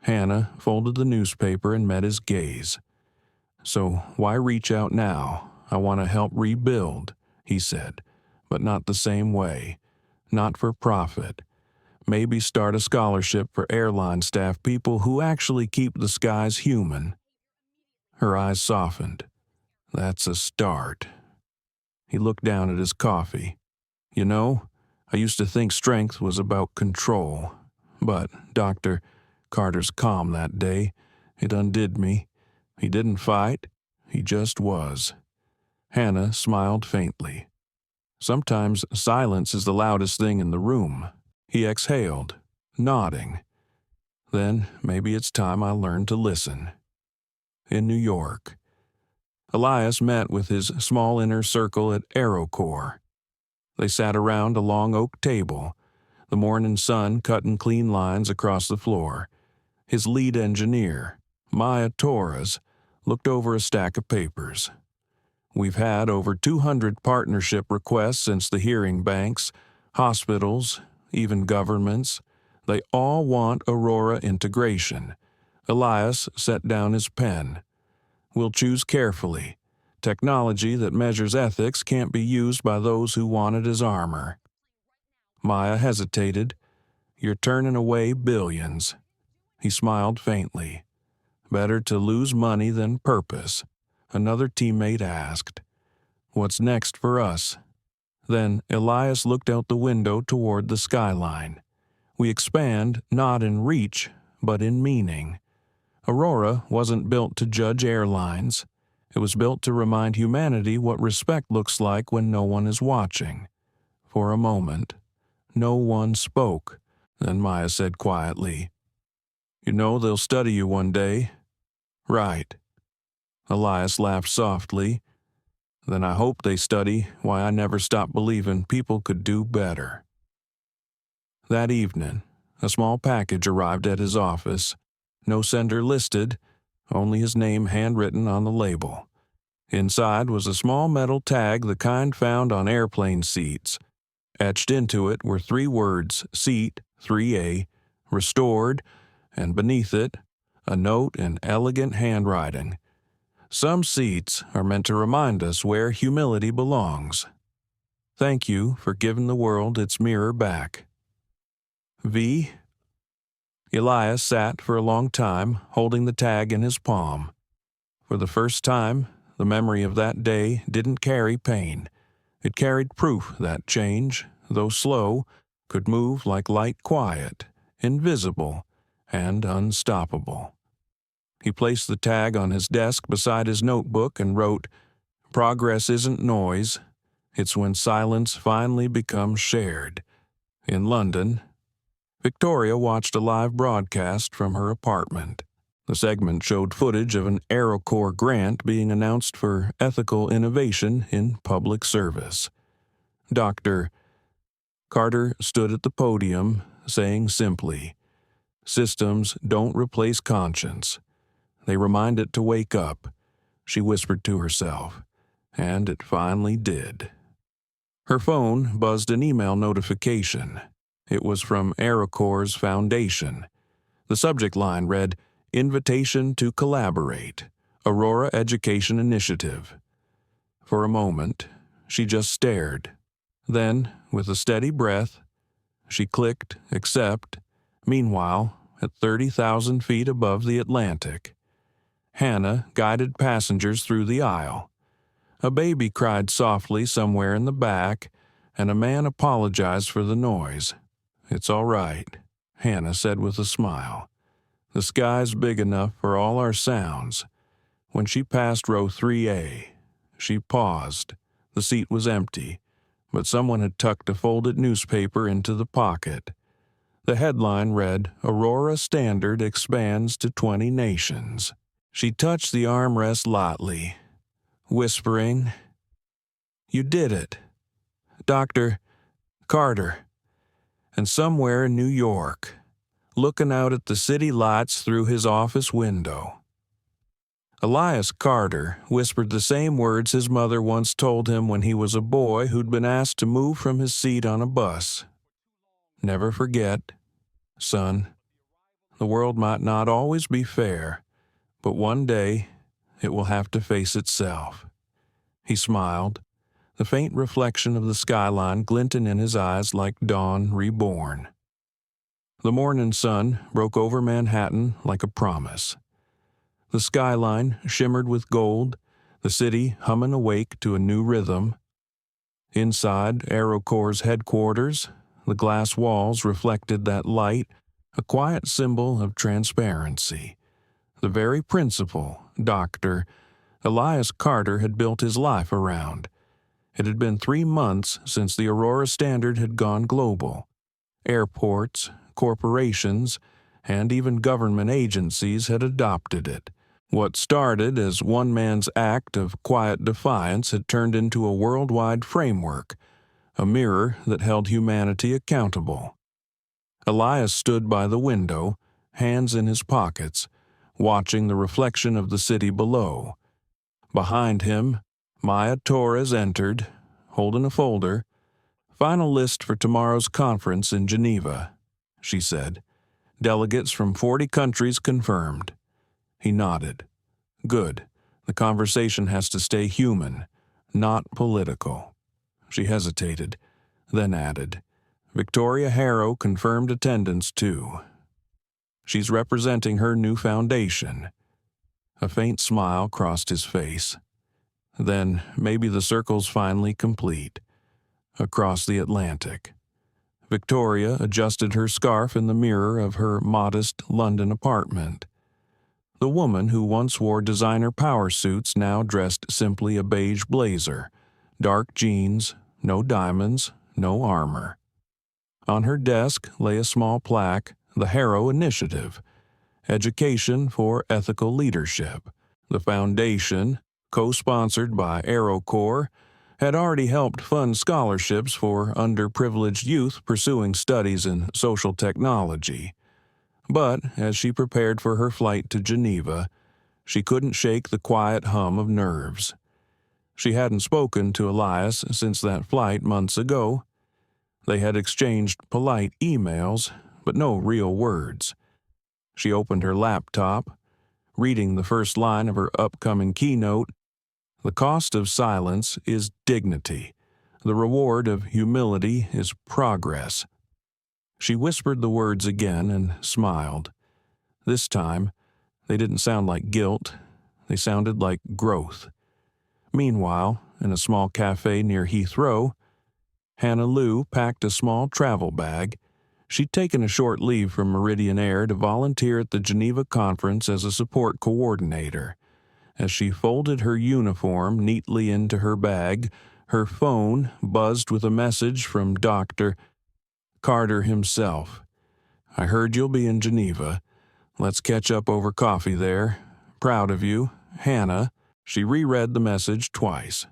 Hannah folded the newspaper and met his gaze. "So why reach out now? I want to help rebuild," he said, "but not the same way. Not for profit. Maybe start a scholarship for airline staff, people who actually keep the skies human." Her eyes softened. "That's a start." He looked down at his coffee. "You know, I used to think strength was about control, but Dr. Carter's calm that day, it undid me. He didn't fight, he just was." Hannah smiled faintly. "Sometimes silence is the loudest thing in the room." He exhaled, nodding. "Then maybe it's time I learned to listen." In New York, Elias met with his small inner circle at AeroCorps. They sat around a long oak table, the morning sun cutting clean lines across the floor. His lead engineer, Maya Torres, looked over a stack of papers. "We've had over 200 partnership requests since the hearing banks, hospitals, even governments. They all want Aurora integration." Elias set down his pen. "We'll choose carefully. Technology that measures ethics can't be used by those who want it as armor." Maya hesitated. "You're turning away billions." He smiled faintly. "Better to lose money than purpose." Another teammate asked, "What's next for us?" Then Elias looked out the window toward the skyline. "We expand not in reach, but in meaning. Aurora wasn't built to judge airlines. It was built to remind humanity what respect looks like when no one is watching." For a moment, no one spoke. Then Maya said quietly, "You know they'll study you one day." "Right." Elias laughed softly. "Then I hope they study why I never stopped believing people could do better." That evening, a small package arrived at his office. No sender listed, only his name handwritten on the label. Inside was a small metal tag, the kind found on airplane seats. Etched into it were 3 words, "Seat 3A," "Restored," and beneath it, a note in elegant handwriting. "Some seats are meant to remind us where humility belongs. Thank you for giving the world its mirror back. V." Elias sat for a long time, holding the tag in his palm. For the first time, the memory of that day didn't carry pain. It carried proof that change, though slow, could move like light quiet, invisible, and unstoppable. He placed the tag on his desk beside his notebook and wrote, "Progress isn't noise. It's when silence finally becomes shared." In London, Victoria watched a live broadcast from her apartment. The segment showed footage of an AeroCorps grant being announced for ethical innovation in public service. Dr. Carter stood at the podium, saying simply, "Systems don't replace conscience. They remind it to wake up," she whispered to herself, and it finally did. Her phone buzzed an email notification. It was from AeroCorps' foundation. The subject line read, "Invitation to collaborate, Aurora Education Initiative." For a moment, she just stared. Then, with a steady breath, she clicked accept. Meanwhile, at 30,000 feet above the Atlantic, Hannah guided passengers through the aisle. A baby cried softly somewhere in the back, and a man apologized for the noise. "It's all right," Hannah said with a smile. "The sky's big enough for all our sounds." When she passed row 3A, she paused. The seat was empty, but someone had tucked a folded newspaper into the pocket. The headline read, "Aurora Standard expands to 20 nations." She touched the armrest lightly, whispering, "You did it, Dr. Carter." And somewhere in New York, looking out at the city lights through his office window, Elias Carter whispered the same words his mother once told him when he was a boy who'd been asked to move from his seat on a bus. "Never forget, son, the world might not always be fair, but one day it will have to face itself." He smiled, the faint reflection of the skyline glinting in his eyes like dawn reborn. The morning sun broke over Manhattan like a promise. The skyline shimmered with gold, the city humming awake to a new rhythm. Inside AeroCorps' headquarters, the glass walls reflected that light, a quiet symbol of transparency. The very principle Dr. Elias Carter had built his life around. It had been 3 months since the Aurora Standard had gone global. Airports, corporations, and even government agencies had adopted it. What started as one man's act of quiet defiance had turned into a worldwide framework, a mirror that held humanity accountable. Elias stood by the window, hands in his pockets, watching the reflection of the city below. Behind him, Maya Torres entered, holding a folder. "Final list for tomorrow's conference in Geneva," she said. "Delegates from 40 countries confirmed." He nodded. "Good. The conversation has to stay human, not political." She hesitated, then added, "Victoria Harrow confirmed attendance too. She's representing her new foundation." A faint smile crossed his face. Then maybe the circle's finally complete. Across the Atlantic. Victoria adjusted her scarf in the mirror of her modest London apartment. The woman who once wore designer power suits now dressed simply a beige blazer, dark jeans, no diamonds, no armor. On her desk lay a small plaque, the Harrow Initiative, Education for Ethical Leadership. The foundation, co-sponsored by AeroCorps, had already helped fund scholarships for underprivileged youth pursuing studies in social technology. But as she prepared for her flight to Geneva, she couldn't shake the quiet hum of nerves. She hadn't spoken to Elias since that flight months ago. They had exchanged polite emails, but no real words. She opened her laptop, reading the first line of her upcoming keynote. "The cost of silence is dignity. The reward of humility is progress." She whispered the words again and smiled. This time, they didn't sound like guilt. They sounded like growth. Meanwhile, in a small cafe near Heathrow, Hannah Lou packed a small travel bag. She'd taken a short leave from Meridian Air to volunteer at the Geneva conference as a support coordinator. As she folded her uniform neatly into her bag, her phone buzzed with a message from Dr. Carter himself. I heard you'll be in Geneva. Let's catch up over coffee there. Proud of you, Hannah." She reread the message twice.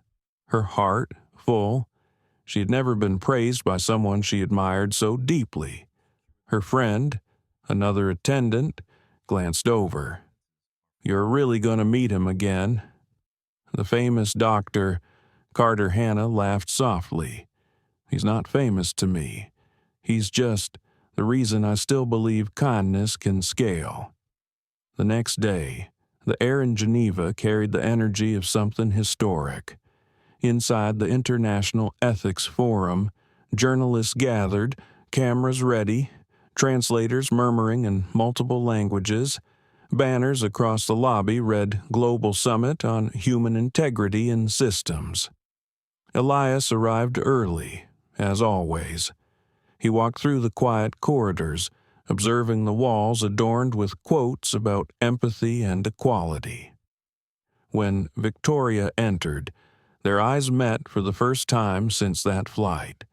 Her heart full. She had never been praised by someone she admired so deeply. Her friend, another attendant, glanced over. "You're really going to meet him again?" The famous Dr. Carter. Hannah laughed softly. "He's not famous to me. He's just the reason I still believe kindness can scale." The next day, the air in Geneva carried the energy of something historic. Inside the International Ethics Forum, journalists gathered, cameras ready, translators murmuring in multiple languages. Banners across the lobby read "Global Summit on Human Integrity in Systems." Elias arrived early, as always. He walked through the quiet corridors, observing the walls adorned with quotes about empathy and equality. When Victoria entered, their eyes met for the first time since that flight.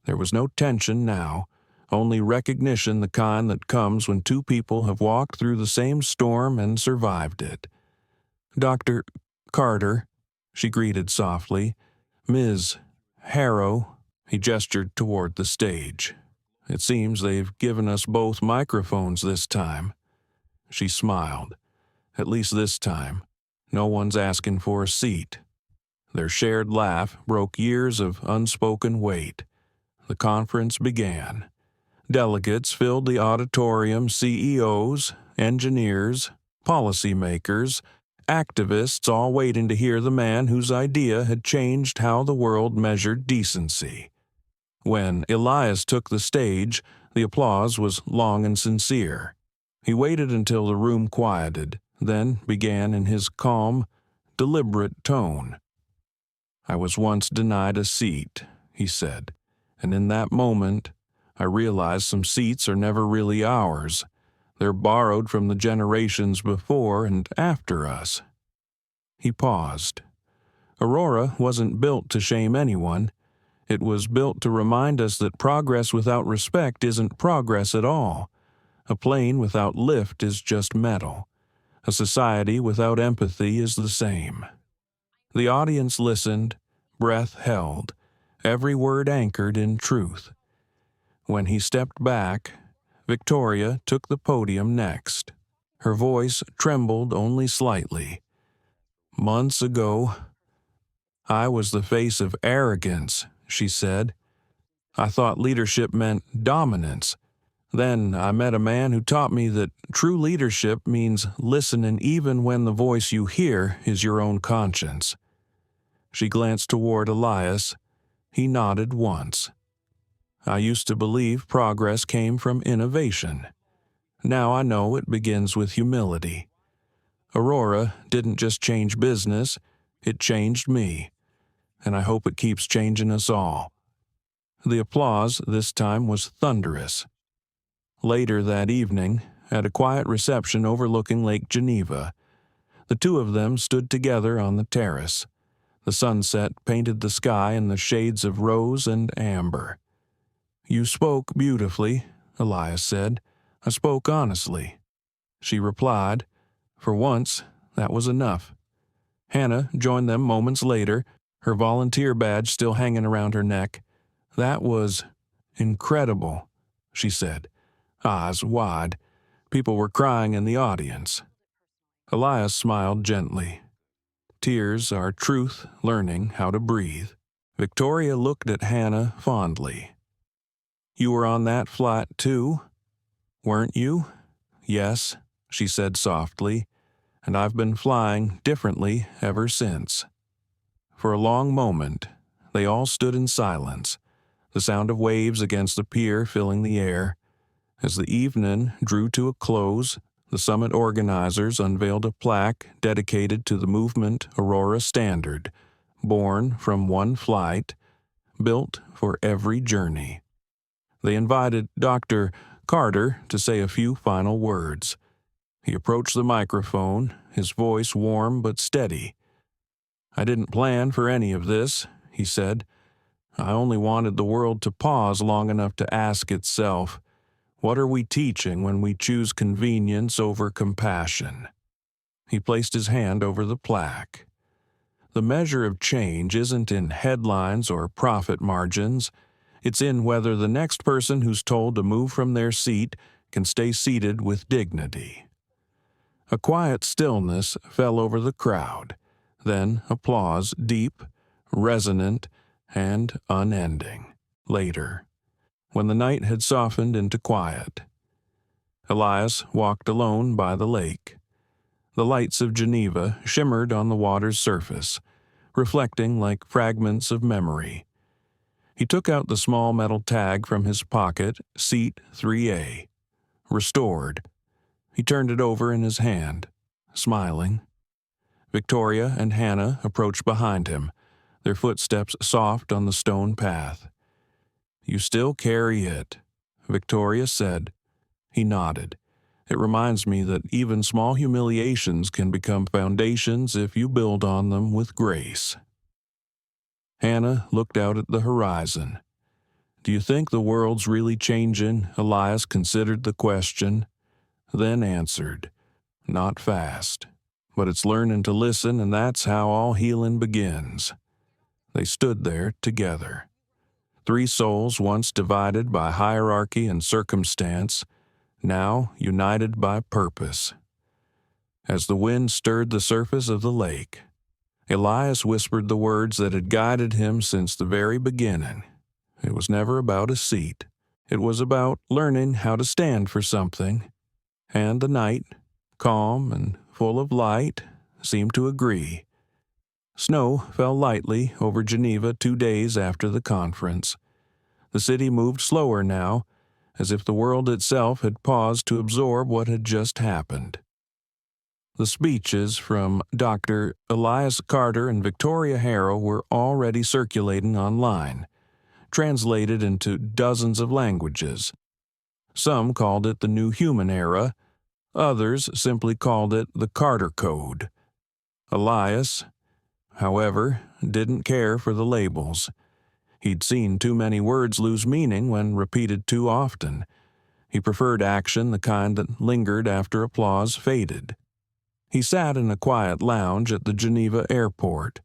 There was no tension now, only recognition, the kind that comes when two people have walked through the same storm and survived it. "Dr. Carter," she greeted softly. "Ms. Harrow." He gestured toward the stage. "It seems they've given us both microphones this time." She smiled. "At least this time. No one's asking for a seat." Their shared laugh broke years of unspoken weight. The conference began. Delegates filled the auditorium, CEOs, engineers, policymakers, activists, all waiting to hear the man whose idea had changed how the world measured decency. When Elias took the stage, the applause was long and sincere. He waited until the room quieted, then began in his calm, deliberate tone. "I was once denied a seat," he said, "and in that moment, I realized some seats are never really ours. They're borrowed from the generations before and after us." He paused. Aurora wasn't built to shame anyone. It was built to remind us that progress without respect isn't progress at all. A plane without lift is just metal. A society without empathy is the same. The audience listened, breath held, every word anchored in truth. When he stepped back, Victoria took the podium next. Her voice trembled only slightly. "Months ago, I was the face of arrogance," she said. "I thought leadership meant dominance. Then I met a man who taught me that true leadership means listening even when the voice you hear is your own conscience." She glanced toward Elias. He nodded once. "I used to believe progress came from innovation. Now I know it begins with humility. Aurora didn't just change business, it changed me, and I hope it keeps changing us all." The applause this time was thunderous. Later that evening, at a quiet reception overlooking Lake Geneva, the two of them stood together on the terrace. The sunset painted the sky in the shades of rose and amber. "You spoke beautifully," Elias said. "I spoke honestly." She replied, "For once, that was enough." Hannah joined them moments later, her volunteer badge still hanging around her neck. "That was incredible," she said, eyes wide. People were crying in the audience. Elias smiled gently. "Tears are truth learning how to breathe." Victoria looked at Hannah fondly. "You were on that flight too, weren't you?" "Yes," she said softly, "and I've been flying differently ever since." For a long moment, they all stood in silence, the sound of waves against the pier filling the air. As the evening drew to a close, the summit organizers unveiled a plaque dedicated to the movement Aurora Standard, born from one flight, built for every journey. They invited Dr. Carter to say a few final words. He approached the microphone, his voice warm but steady. "I didn't plan for any of this," he said. "I only wanted the world to pause long enough to ask itself, What are we teaching when we choose convenience over compassion? He placed his hand over the plaque. The measure of change isn't in headlines or profit margins. It's in whether the next person who's told to move from their seat can stay seated with dignity. A quiet stillness fell over the crowd, then applause, deep, resonant, and unending. Later, when the night had softened into quiet, Elias walked alone by the lake. The lights of Geneva shimmered on the water's surface, reflecting like fragments of memory. He took out the small metal tag from his pocket, Seat 3A. Restored. He turned it over in his hand, smiling. Victoria and Hannah approached behind him, their footsteps soft on the stone path. "You still carry it," Victoria said. He nodded. "It reminds me that even small humiliations can become foundations if you build on them with grace." Hannah looked out at the horizon. "Do you think the world's really changing?" Elias considered the question, then answered, "Not fast. But it's learning to listen, and that's how all healing begins." They stood there together. Three souls once divided by hierarchy and circumstance, now united by purpose. As the wind stirred the surface of the lake, Elias whispered the words that had guided him since the very beginning. It was never about a seat. It was about learning how to stand for something. And the night, calm and full of light, seemed to agree. Snow fell lightly over Geneva 2 days after the conference. The city moved slower now, as if the world itself had paused to absorb what had just happened. The speeches from Dr. Elias Carter and Victoria Harrow were already circulating online, translated into dozens of languages. Some called it the New Human Era, others simply called it the Carter Code. Elias, however, didn't care for the labels. He'd seen too many words lose meaning when repeated too often. He preferred action, the kind that lingered after applause faded. He sat in a quiet lounge at the Geneva airport,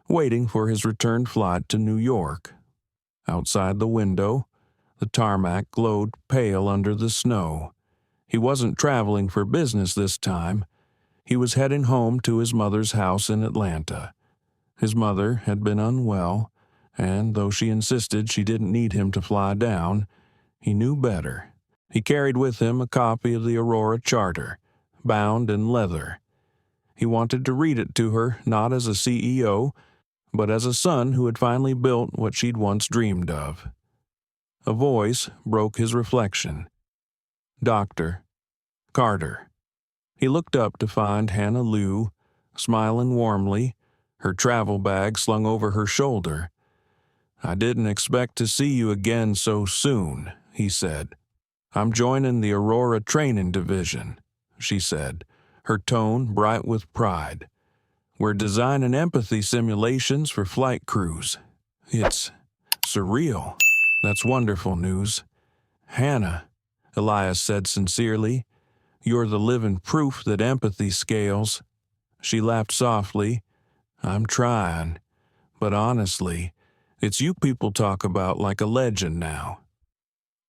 waiting for his return flight to New York. Outside the window, the tarmac glowed pale under the snow. He wasn't traveling for business this time. He was heading home to his mother's house in Atlanta. His mother had been unwell, and though she insisted she didn't need him to fly down, he knew better. He carried with him a copy of the Aurora Charter, bound in leather. He wanted to read it to her not as a CEO, but as a son who had finally built what she'd once dreamed of. A voice broke his reflection. "Dr. Carter." He looked up to find Hannah Lou, smiling warmly, her travel bag slung over her shoulder. "I didn't expect to see you again so soon," he said. "I'm joining the Aurora Training Division," she said, her tone bright with pride. "We're designing empathy simulations for flight crews. It's surreal. That's wonderful news." "Hannah," Elias said sincerely, "you're the living proof that empathy scales." She laughed softly. "I'm trying. But honestly, it's you people talk about like a legend now."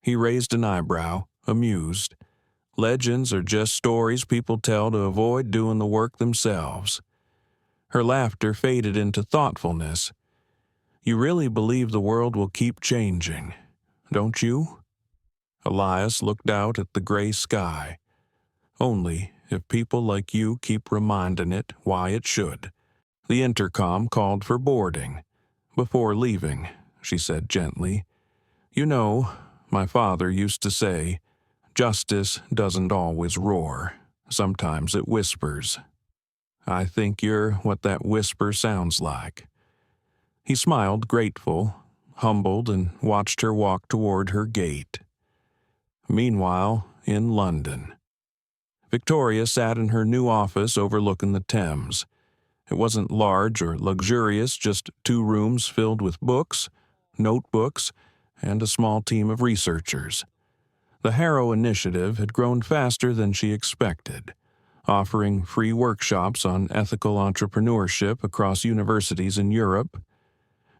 He raised an eyebrow, amused. "Legends are just stories people tell to avoid doing the work themselves." Her laughter faded into thoughtfulness. "You really believe the world will keep changing, don't you?" Elias looked out at the gray sky. "Only if people like you keep reminding it why it should." The intercom called for boarding. "Before leaving," she said gently, "you know, my father used to say, justice doesn't always roar. Sometimes it whispers. I think you're what that whisper sounds like." He smiled, grateful, humbled, and watched her walk toward her gate. Meanwhile, in London, Victoria sat in her new office overlooking the Thames. It wasn't large or luxurious, just 2 rooms filled with books, notebooks, and a small team of researchers. The Harrow initiative had grown faster than she expected, offering free workshops on ethical entrepreneurship across universities in Europe.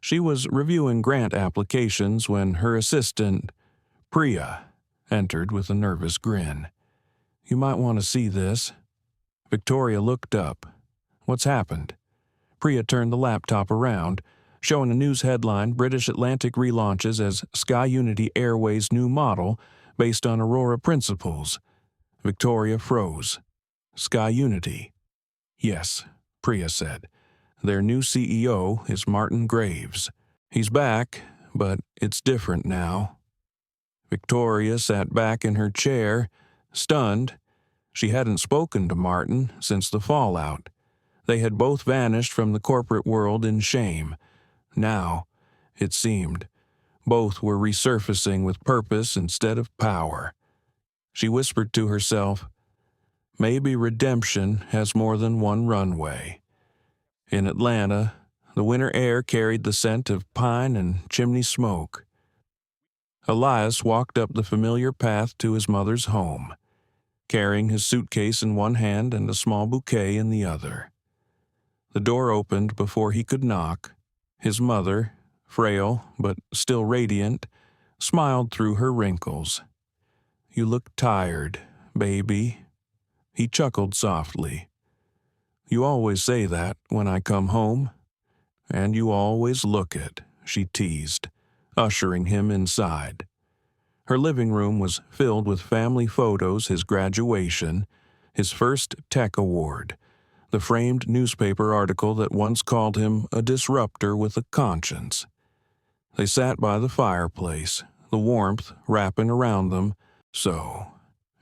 She was reviewing grant applications when her assistant, Priya, entered with a nervous grin. "You might want to see this." Victoria looked up. "What's happened?" Priya turned the laptop around, showing a news headline: British Atlantic relaunches as Sky Unity Airways' new model based on Aurora principles. Victoria froze. Sky Unity? "Yes," Priya said. "Their new CEO is Martin Graves. He's back, but it's different now." Victoria sat back in her chair, stunned. She hadn't spoken to Martin since the fallout. They had both vanished from the corporate world in shame. Now, it seemed, both were resurfacing with purpose instead of power. She whispered to herself, "Maybe redemption has more than one runway." In Atlanta, the winter air carried the scent of pine and chimney smoke. Elias walked up the familiar path to his mother's home, carrying his suitcase in one hand and a small bouquet in the other. The door opened before he could knock. His mother, frail but still radiant, smiled through her wrinkles. "You look tired, baby." He chuckled softly. "You always say that when I come home. And you always look it," she teased, ushering him inside. Her living room was filled with family photos: his graduation, his first tech award, the framed newspaper article that once called him a disruptor with a conscience. They sat by the fireplace, the warmth wrapping around them. "So,"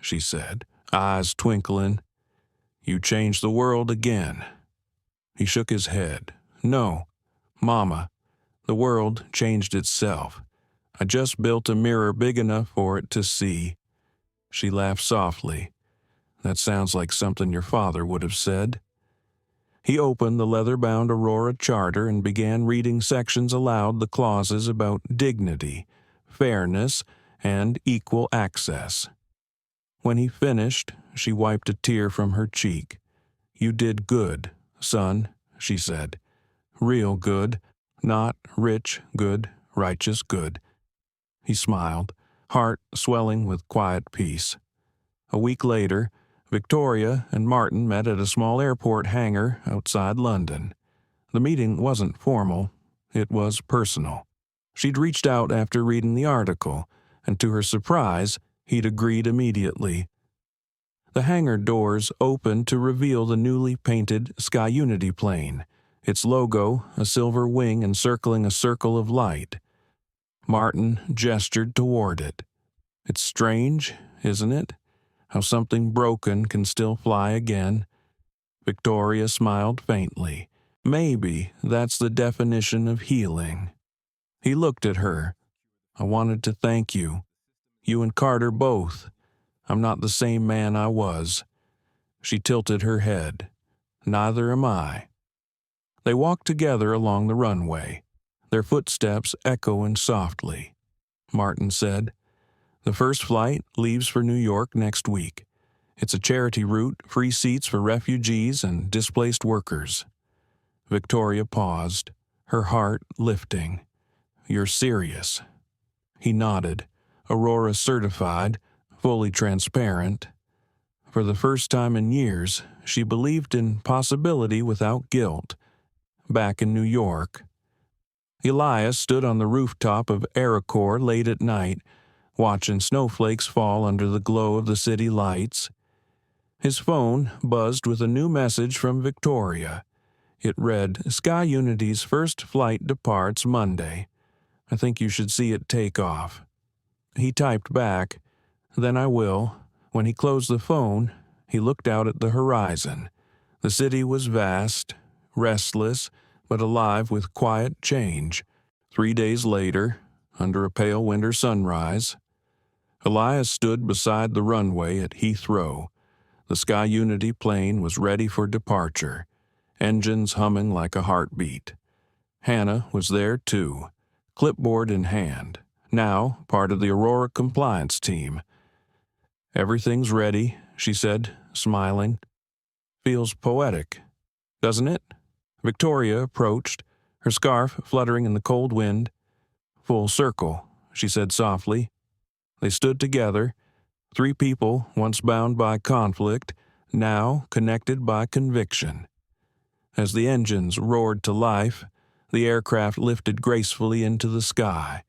she said, eyes twinkling, "you changed the world again." He shook his head. "No, Mama, the world changed itself. I just built a mirror big enough for it to see." She laughed softly. "That sounds like something your father would have said." He opened the leather-bound Aurora Charter and began reading sections aloud, the clauses about dignity, fairness, and equal access. When he finished, she wiped a tear from her cheek. "You did good, son," she said. "Real good, not rich good, righteous good." He smiled, heart swelling with quiet peace. A week later, Victoria and Martin met at a small airport hangar outside London. The meeting wasn't formal, it was personal. She'd reached out after reading the article, and to her surprise, he'd agreed immediately. The hangar doors opened to reveal the newly painted Sky Unity plane, its logo a silver wing encircling a circle of light. Martin gestured toward it. "It's strange, isn't it? How something broken can still fly again." Victoria smiled faintly. "Maybe that's the definition of healing." He looked at her. "I wanted to thank you. You and Carter both. I'm not the same man I was." She tilted her head. "Neither am I." They walked together along the runway, their footsteps echoing softly. Martin said, "The first flight leaves for New York next week. It's a charity route, free seats for refugees and displaced workers." Victoria paused, her heart lifting. "You're serious?" He nodded, Aurora certified, fully transparent. For the first time in years, she believed in possibility without guilt. Back in New York, Elias stood on the rooftop of Aerocor late at night, watching snowflakes fall under the glow of the city lights. His phone buzzed with a new message from Victoria. It read, "Sky Unity's first flight departs Monday. I think you should see it take off." He typed back, "Then I will." When he closed the phone, he looked out at the horizon. The city was vast, restless, but alive with quiet change. 3 days later, under a pale winter sunrise, Elias stood beside the runway at Heathrow. The Sky Unity plane was ready for departure, engines humming like a heartbeat. Hannah was there too, clipboard in hand, now part of the Aurora compliance team. Everything's ready, she said, smiling. Feels poetic, doesn't it? Victoria approached, her scarf fluttering in the cold wind. Full circle, she said softly. They stood together, three people once bound by conflict, now connected by conviction. As the engines roared to life, the aircraft lifted gracefully into the sky.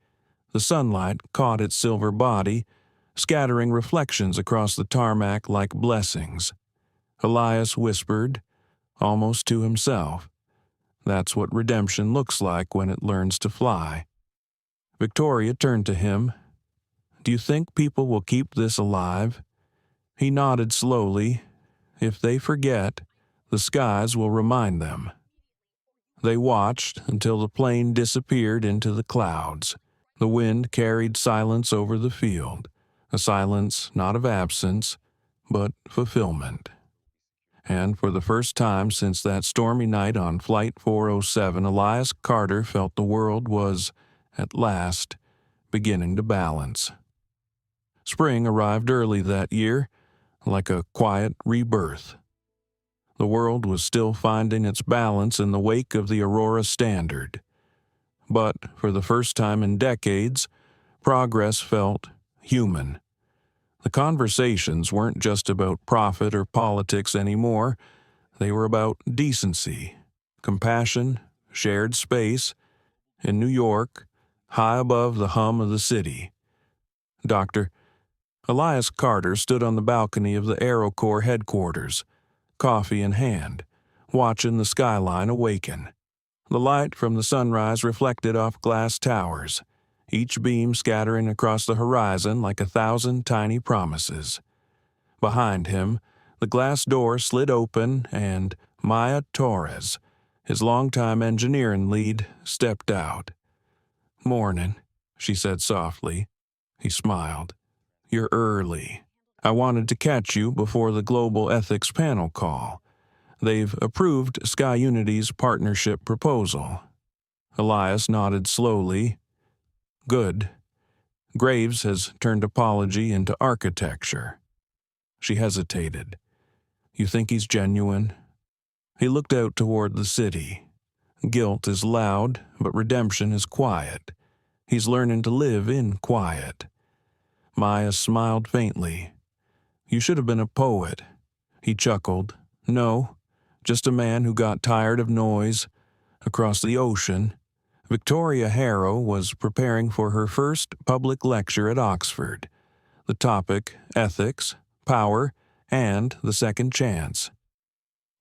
The sunlight caught its silver body, scattering reflections across the tarmac like blessings. Elias whispered, almost to himself, "That's what redemption looks like when it learns to fly." Victoria turned to him. "Do you think people will keep this alive?" He nodded slowly. "If they forget, the skies will remind them." They watched until the plane disappeared into the clouds. The wind carried silence over the field, a silence not of absence, but fulfillment. And for the first time since that stormy night on Flight 407, Elias Carter felt the world was, at last, beginning to balance. Spring arrived early that year, like a quiet rebirth. The world was still finding its balance in the wake of the Aurora Standard. But for the first time in decades, progress felt human. The conversations weren't just about profit or politics anymore. They were about decency, compassion, shared space. In New York, high above the hum of the city, Dr. Elias Carter stood on the balcony of the Aero Corps headquarters, coffee in hand, watching the skyline awaken. The light from the sunrise reflected off glass towers, each beam scattering across the horizon like 1,000 tiny promises. Behind him, the glass door slid open and Maya Torres, his longtime engineering lead, stepped out. "Morning," she said softly. He smiled. "You're early. I wanted to catch you before the Global Ethics Panel call. They've approved Sky Unity's partnership proposal." Elias nodded slowly. "Good. Graves has turned apology into architecture." She hesitated. "You think he's genuine?" He looked out toward the city. Guilt is loud, but redemption is quiet. He's learning to live in quiet. Maya smiled faintly. "You should have been a poet." He chuckled. "No, just a man who got tired of noise." Across the ocean, Victoria Harrow was preparing for her first public lecture at Oxford. The topic, ethics, power, and the second chance.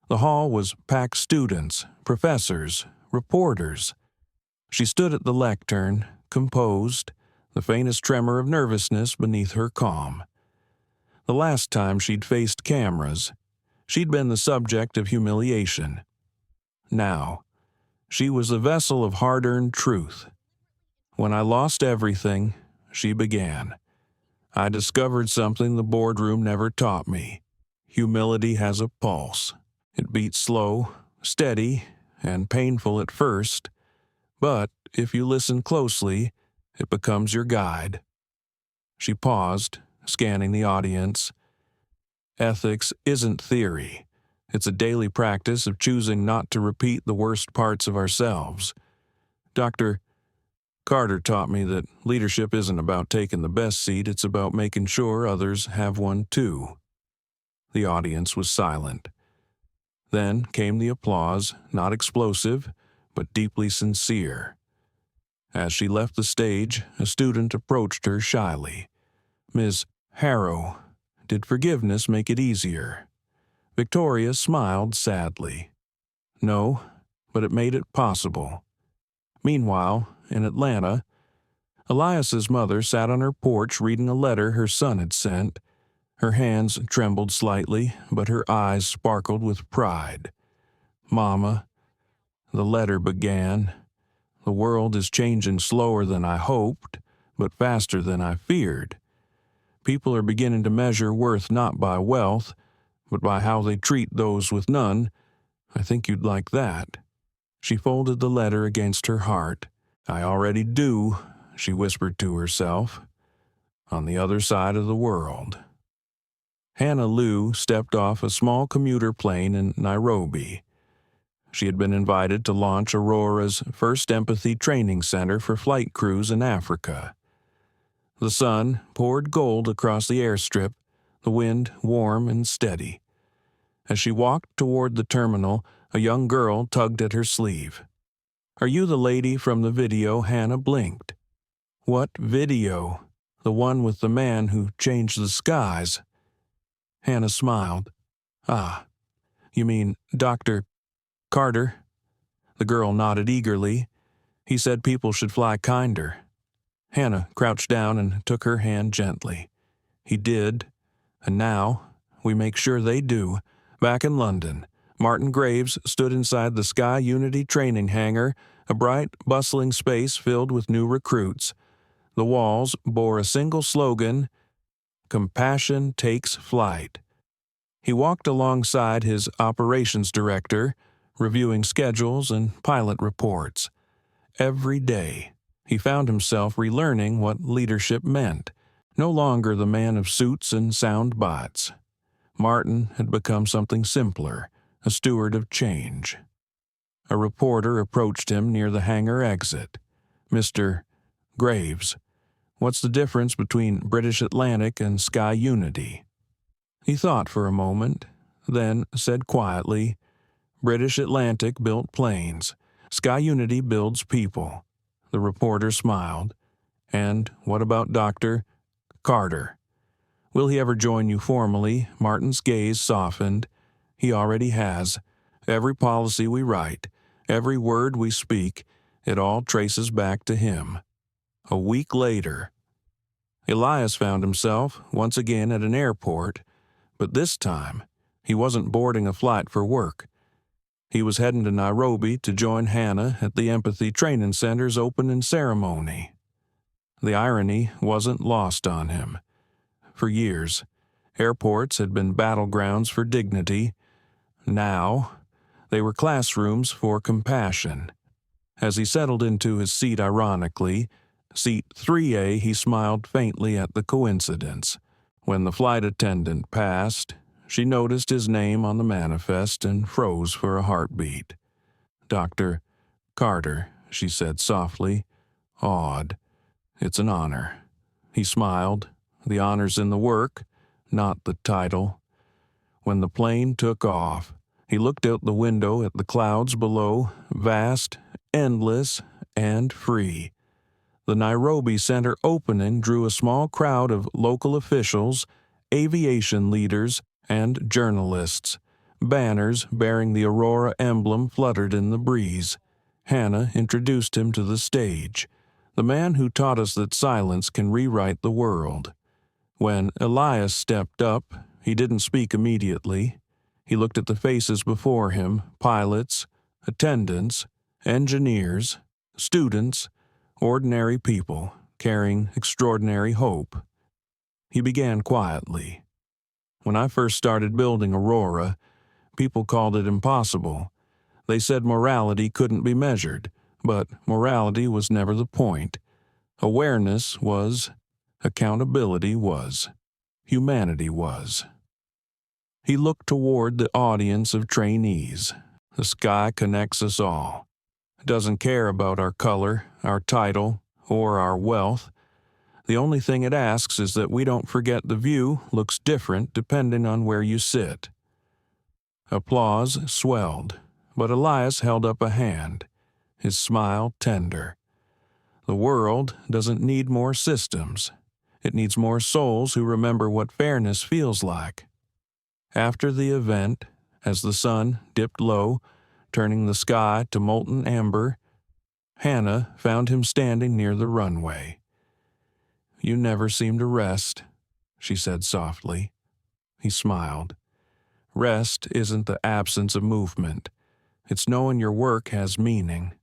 The hall was packed students, professors, reporters. She stood at the lectern, composed, the faintest tremor of nervousness beneath her calm. The last time she'd faced cameras, she'd been the subject of humiliation. Now, she was a vessel of hard-earned truth. "When I lost everything," she began, "I discovered something the boardroom never taught me. Humility has a pulse. It beats slow, steady, and painful at first, but if you listen closely, it becomes your guide." She paused, scanning the audience. "Ethics isn't theory. It's a daily practice of choosing not to repeat the worst parts of ourselves. Dr. Carter taught me that leadership isn't about taking the best seat, it's about making sure others have one too." The audience was silent. Then came the applause, not explosive, but deeply sincere. As she left the stage, a student approached her shyly. "Ms. Harrow, did forgiveness make it easier?" Victoria smiled sadly. "No, but it made it possible." Meanwhile, in Atlanta, Elias's mother sat on her porch reading a letter her son had sent. Her hands trembled slightly, but her eyes sparkled with pride. "Mama," the letter began, "the world is changing slower than I hoped, but faster than I feared. People are beginning to measure worth not by wealth, but by how they treat those with none. I think you'd like that." She folded the letter against her heart. "I already do," she whispered to herself, "on the other side of the world." Hannah Liu stepped off a small commuter plane in Nairobi. She had been invited to launch Aurora's first empathy training center for flight crews in Africa. The sun poured gold across the airstrip, the wind warm and steady. As she walked toward the terminal, a young girl tugged at her sleeve. "Are you the lady from the video?" Hannah blinked. "What video?" "The one with the man who changed the skies." Hannah smiled. "Ah, you mean Dr. Carter?" The girl nodded eagerly. "He said people should fly kinder." Hannah crouched down and took her hand gently. "He did, and now we make sure they do." Back in London, Martin Graves stood inside the Sky Unity training hangar, a bright, bustling space filled with new recruits. The walls bore a single slogan: "Compassion takes flight." He walked alongside his operations director, reviewing schedules and pilot reports. Every day, he found himself relearning what leadership meant. No longer the man of suits and sound bites. Martin had become something simpler, a steward of change. A reporter approached him near the hangar exit. "Mr. Graves, what's the difference between British Atlantic and Sky Unity?" He thought for a moment, then said quietly, "British Atlantic built planes. Sky Unity builds people." The reporter smiled. "And what about Dr. Carter? Will he ever join you formally?" Martin's gaze softened. "He already has. Every policy we write, every word we speak, it all traces back to him." A week later, Elias found himself once again at an airport, but this time he wasn't boarding a flight for work. He was heading to Nairobi to join Hannah at the Empathy Training Center's opening ceremony. The irony wasn't lost on him. For years, airports had been battlegrounds for dignity. Now, they were classrooms for compassion. As he settled into his seat ironically, seat 3A, he smiled faintly at the coincidence. When the flight attendant passed, she noticed his name on the manifest and froze for a heartbeat. "Dr. Carter," she said softly, awed. "It's an honor." He smiled. The honor's in the work, not the title. When the plane took off, he looked out the window at the clouds below, vast, endless, and free. The Nairobi Center opening drew a small crowd of local officials, aviation leaders, and journalists. Banners bearing the Aurora emblem fluttered in the breeze. Hannah introduced him to the stage, the man who taught us that silence can rewrite the world. When Elias stepped up, he didn't speak immediately. He looked at the faces before him: pilots, attendants, engineers, students, ordinary people carrying extraordinary hope. He began quietly. "When I first started building Aurora, people called it impossible. They said morality couldn't be measured, but morality was never the point. Awareness was. Accountability was. Humanity was." He looked toward the audience of trainees. "The sky connects us all. It doesn't care about our color, our title, or our wealth. The only thing it asks is that we don't forget the view looks different depending on where you sit." Applause swelled, but Elias held up a hand, his smile tender. "The world doesn't need more systems. It needs more souls who remember what fairness feels like." After the event, as the sun dipped low, turning the sky to molten amber, Hannah found him standing near the runway. "You never seem to rest," she said softly. He smiled. "Rest isn't the absence of movement. It's knowing your work has meaning."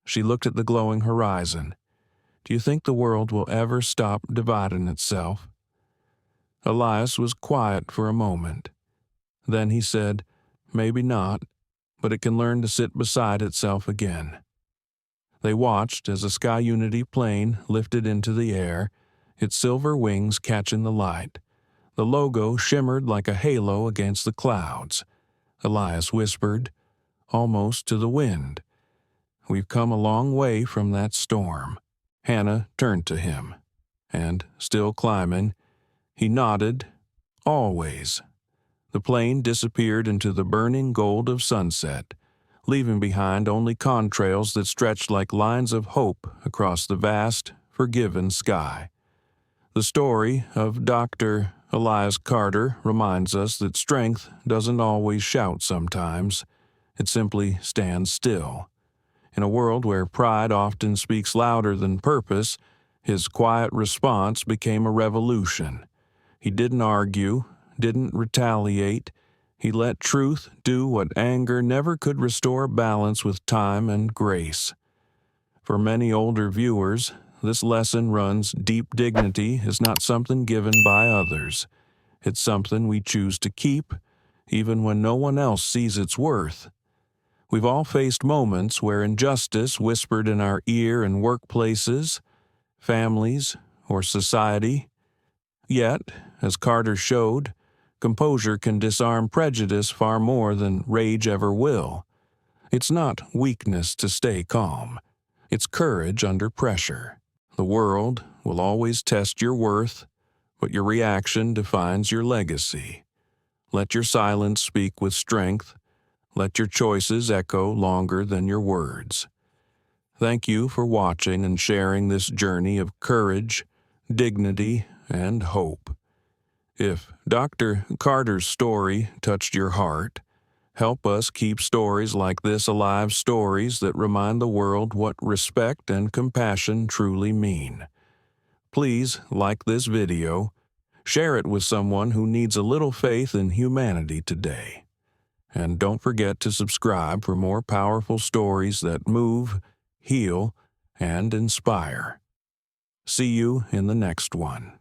She looked at the glowing horizon. "Do you think the world will ever stop dividing itself?" Elias was quiet for a moment. Then he said, "Maybe not, but it can learn to sit beside itself again." They watched as a Sky Unity plane lifted into the air, its silver wings catching the light. The logo shimmered like a halo against the clouds. Elias whispered, almost to the wind, "We've come a long way from that storm." Hannah turned to him, and, still climbing, he nodded, "Always." The plane disappeared into the burning gold of sunset, leaving behind only contrails that stretched like lines of hope across the vast, forgiven sky. The story of Dr. Elias Carter reminds us that strength doesn't always shout sometimes. It simply stands still. In a world where pride often speaks louder than purpose, his quiet response became a revolution. He didn't argue, didn't retaliate. He let truth do what anger never could restore balance with time and grace. For many older viewers, this lesson runs deep. Dignity is not something given by others. It's something we choose to keep, even when no one else sees its worth. We've all faced moments where injustice whispered in our ear in workplaces, families, or society. Yet, as Carter showed, composure can disarm prejudice far more than rage ever will. It's not weakness to stay calm. It's courage under pressure. The world will always test your worth, but your reaction defines your legacy. Let your silence speak with strength. Let your choices echo longer than your words. Thank you for watching and sharing this journey of courage, dignity, and hope. If Dr. Carter's story touched your heart, help us keep stories like this alive, stories that remind the world what respect and compassion truly mean. Please like this video, share it with someone who needs a little faith in humanity today. And don't forget to subscribe for more powerful stories that move, heal, and inspire. See you in the next one.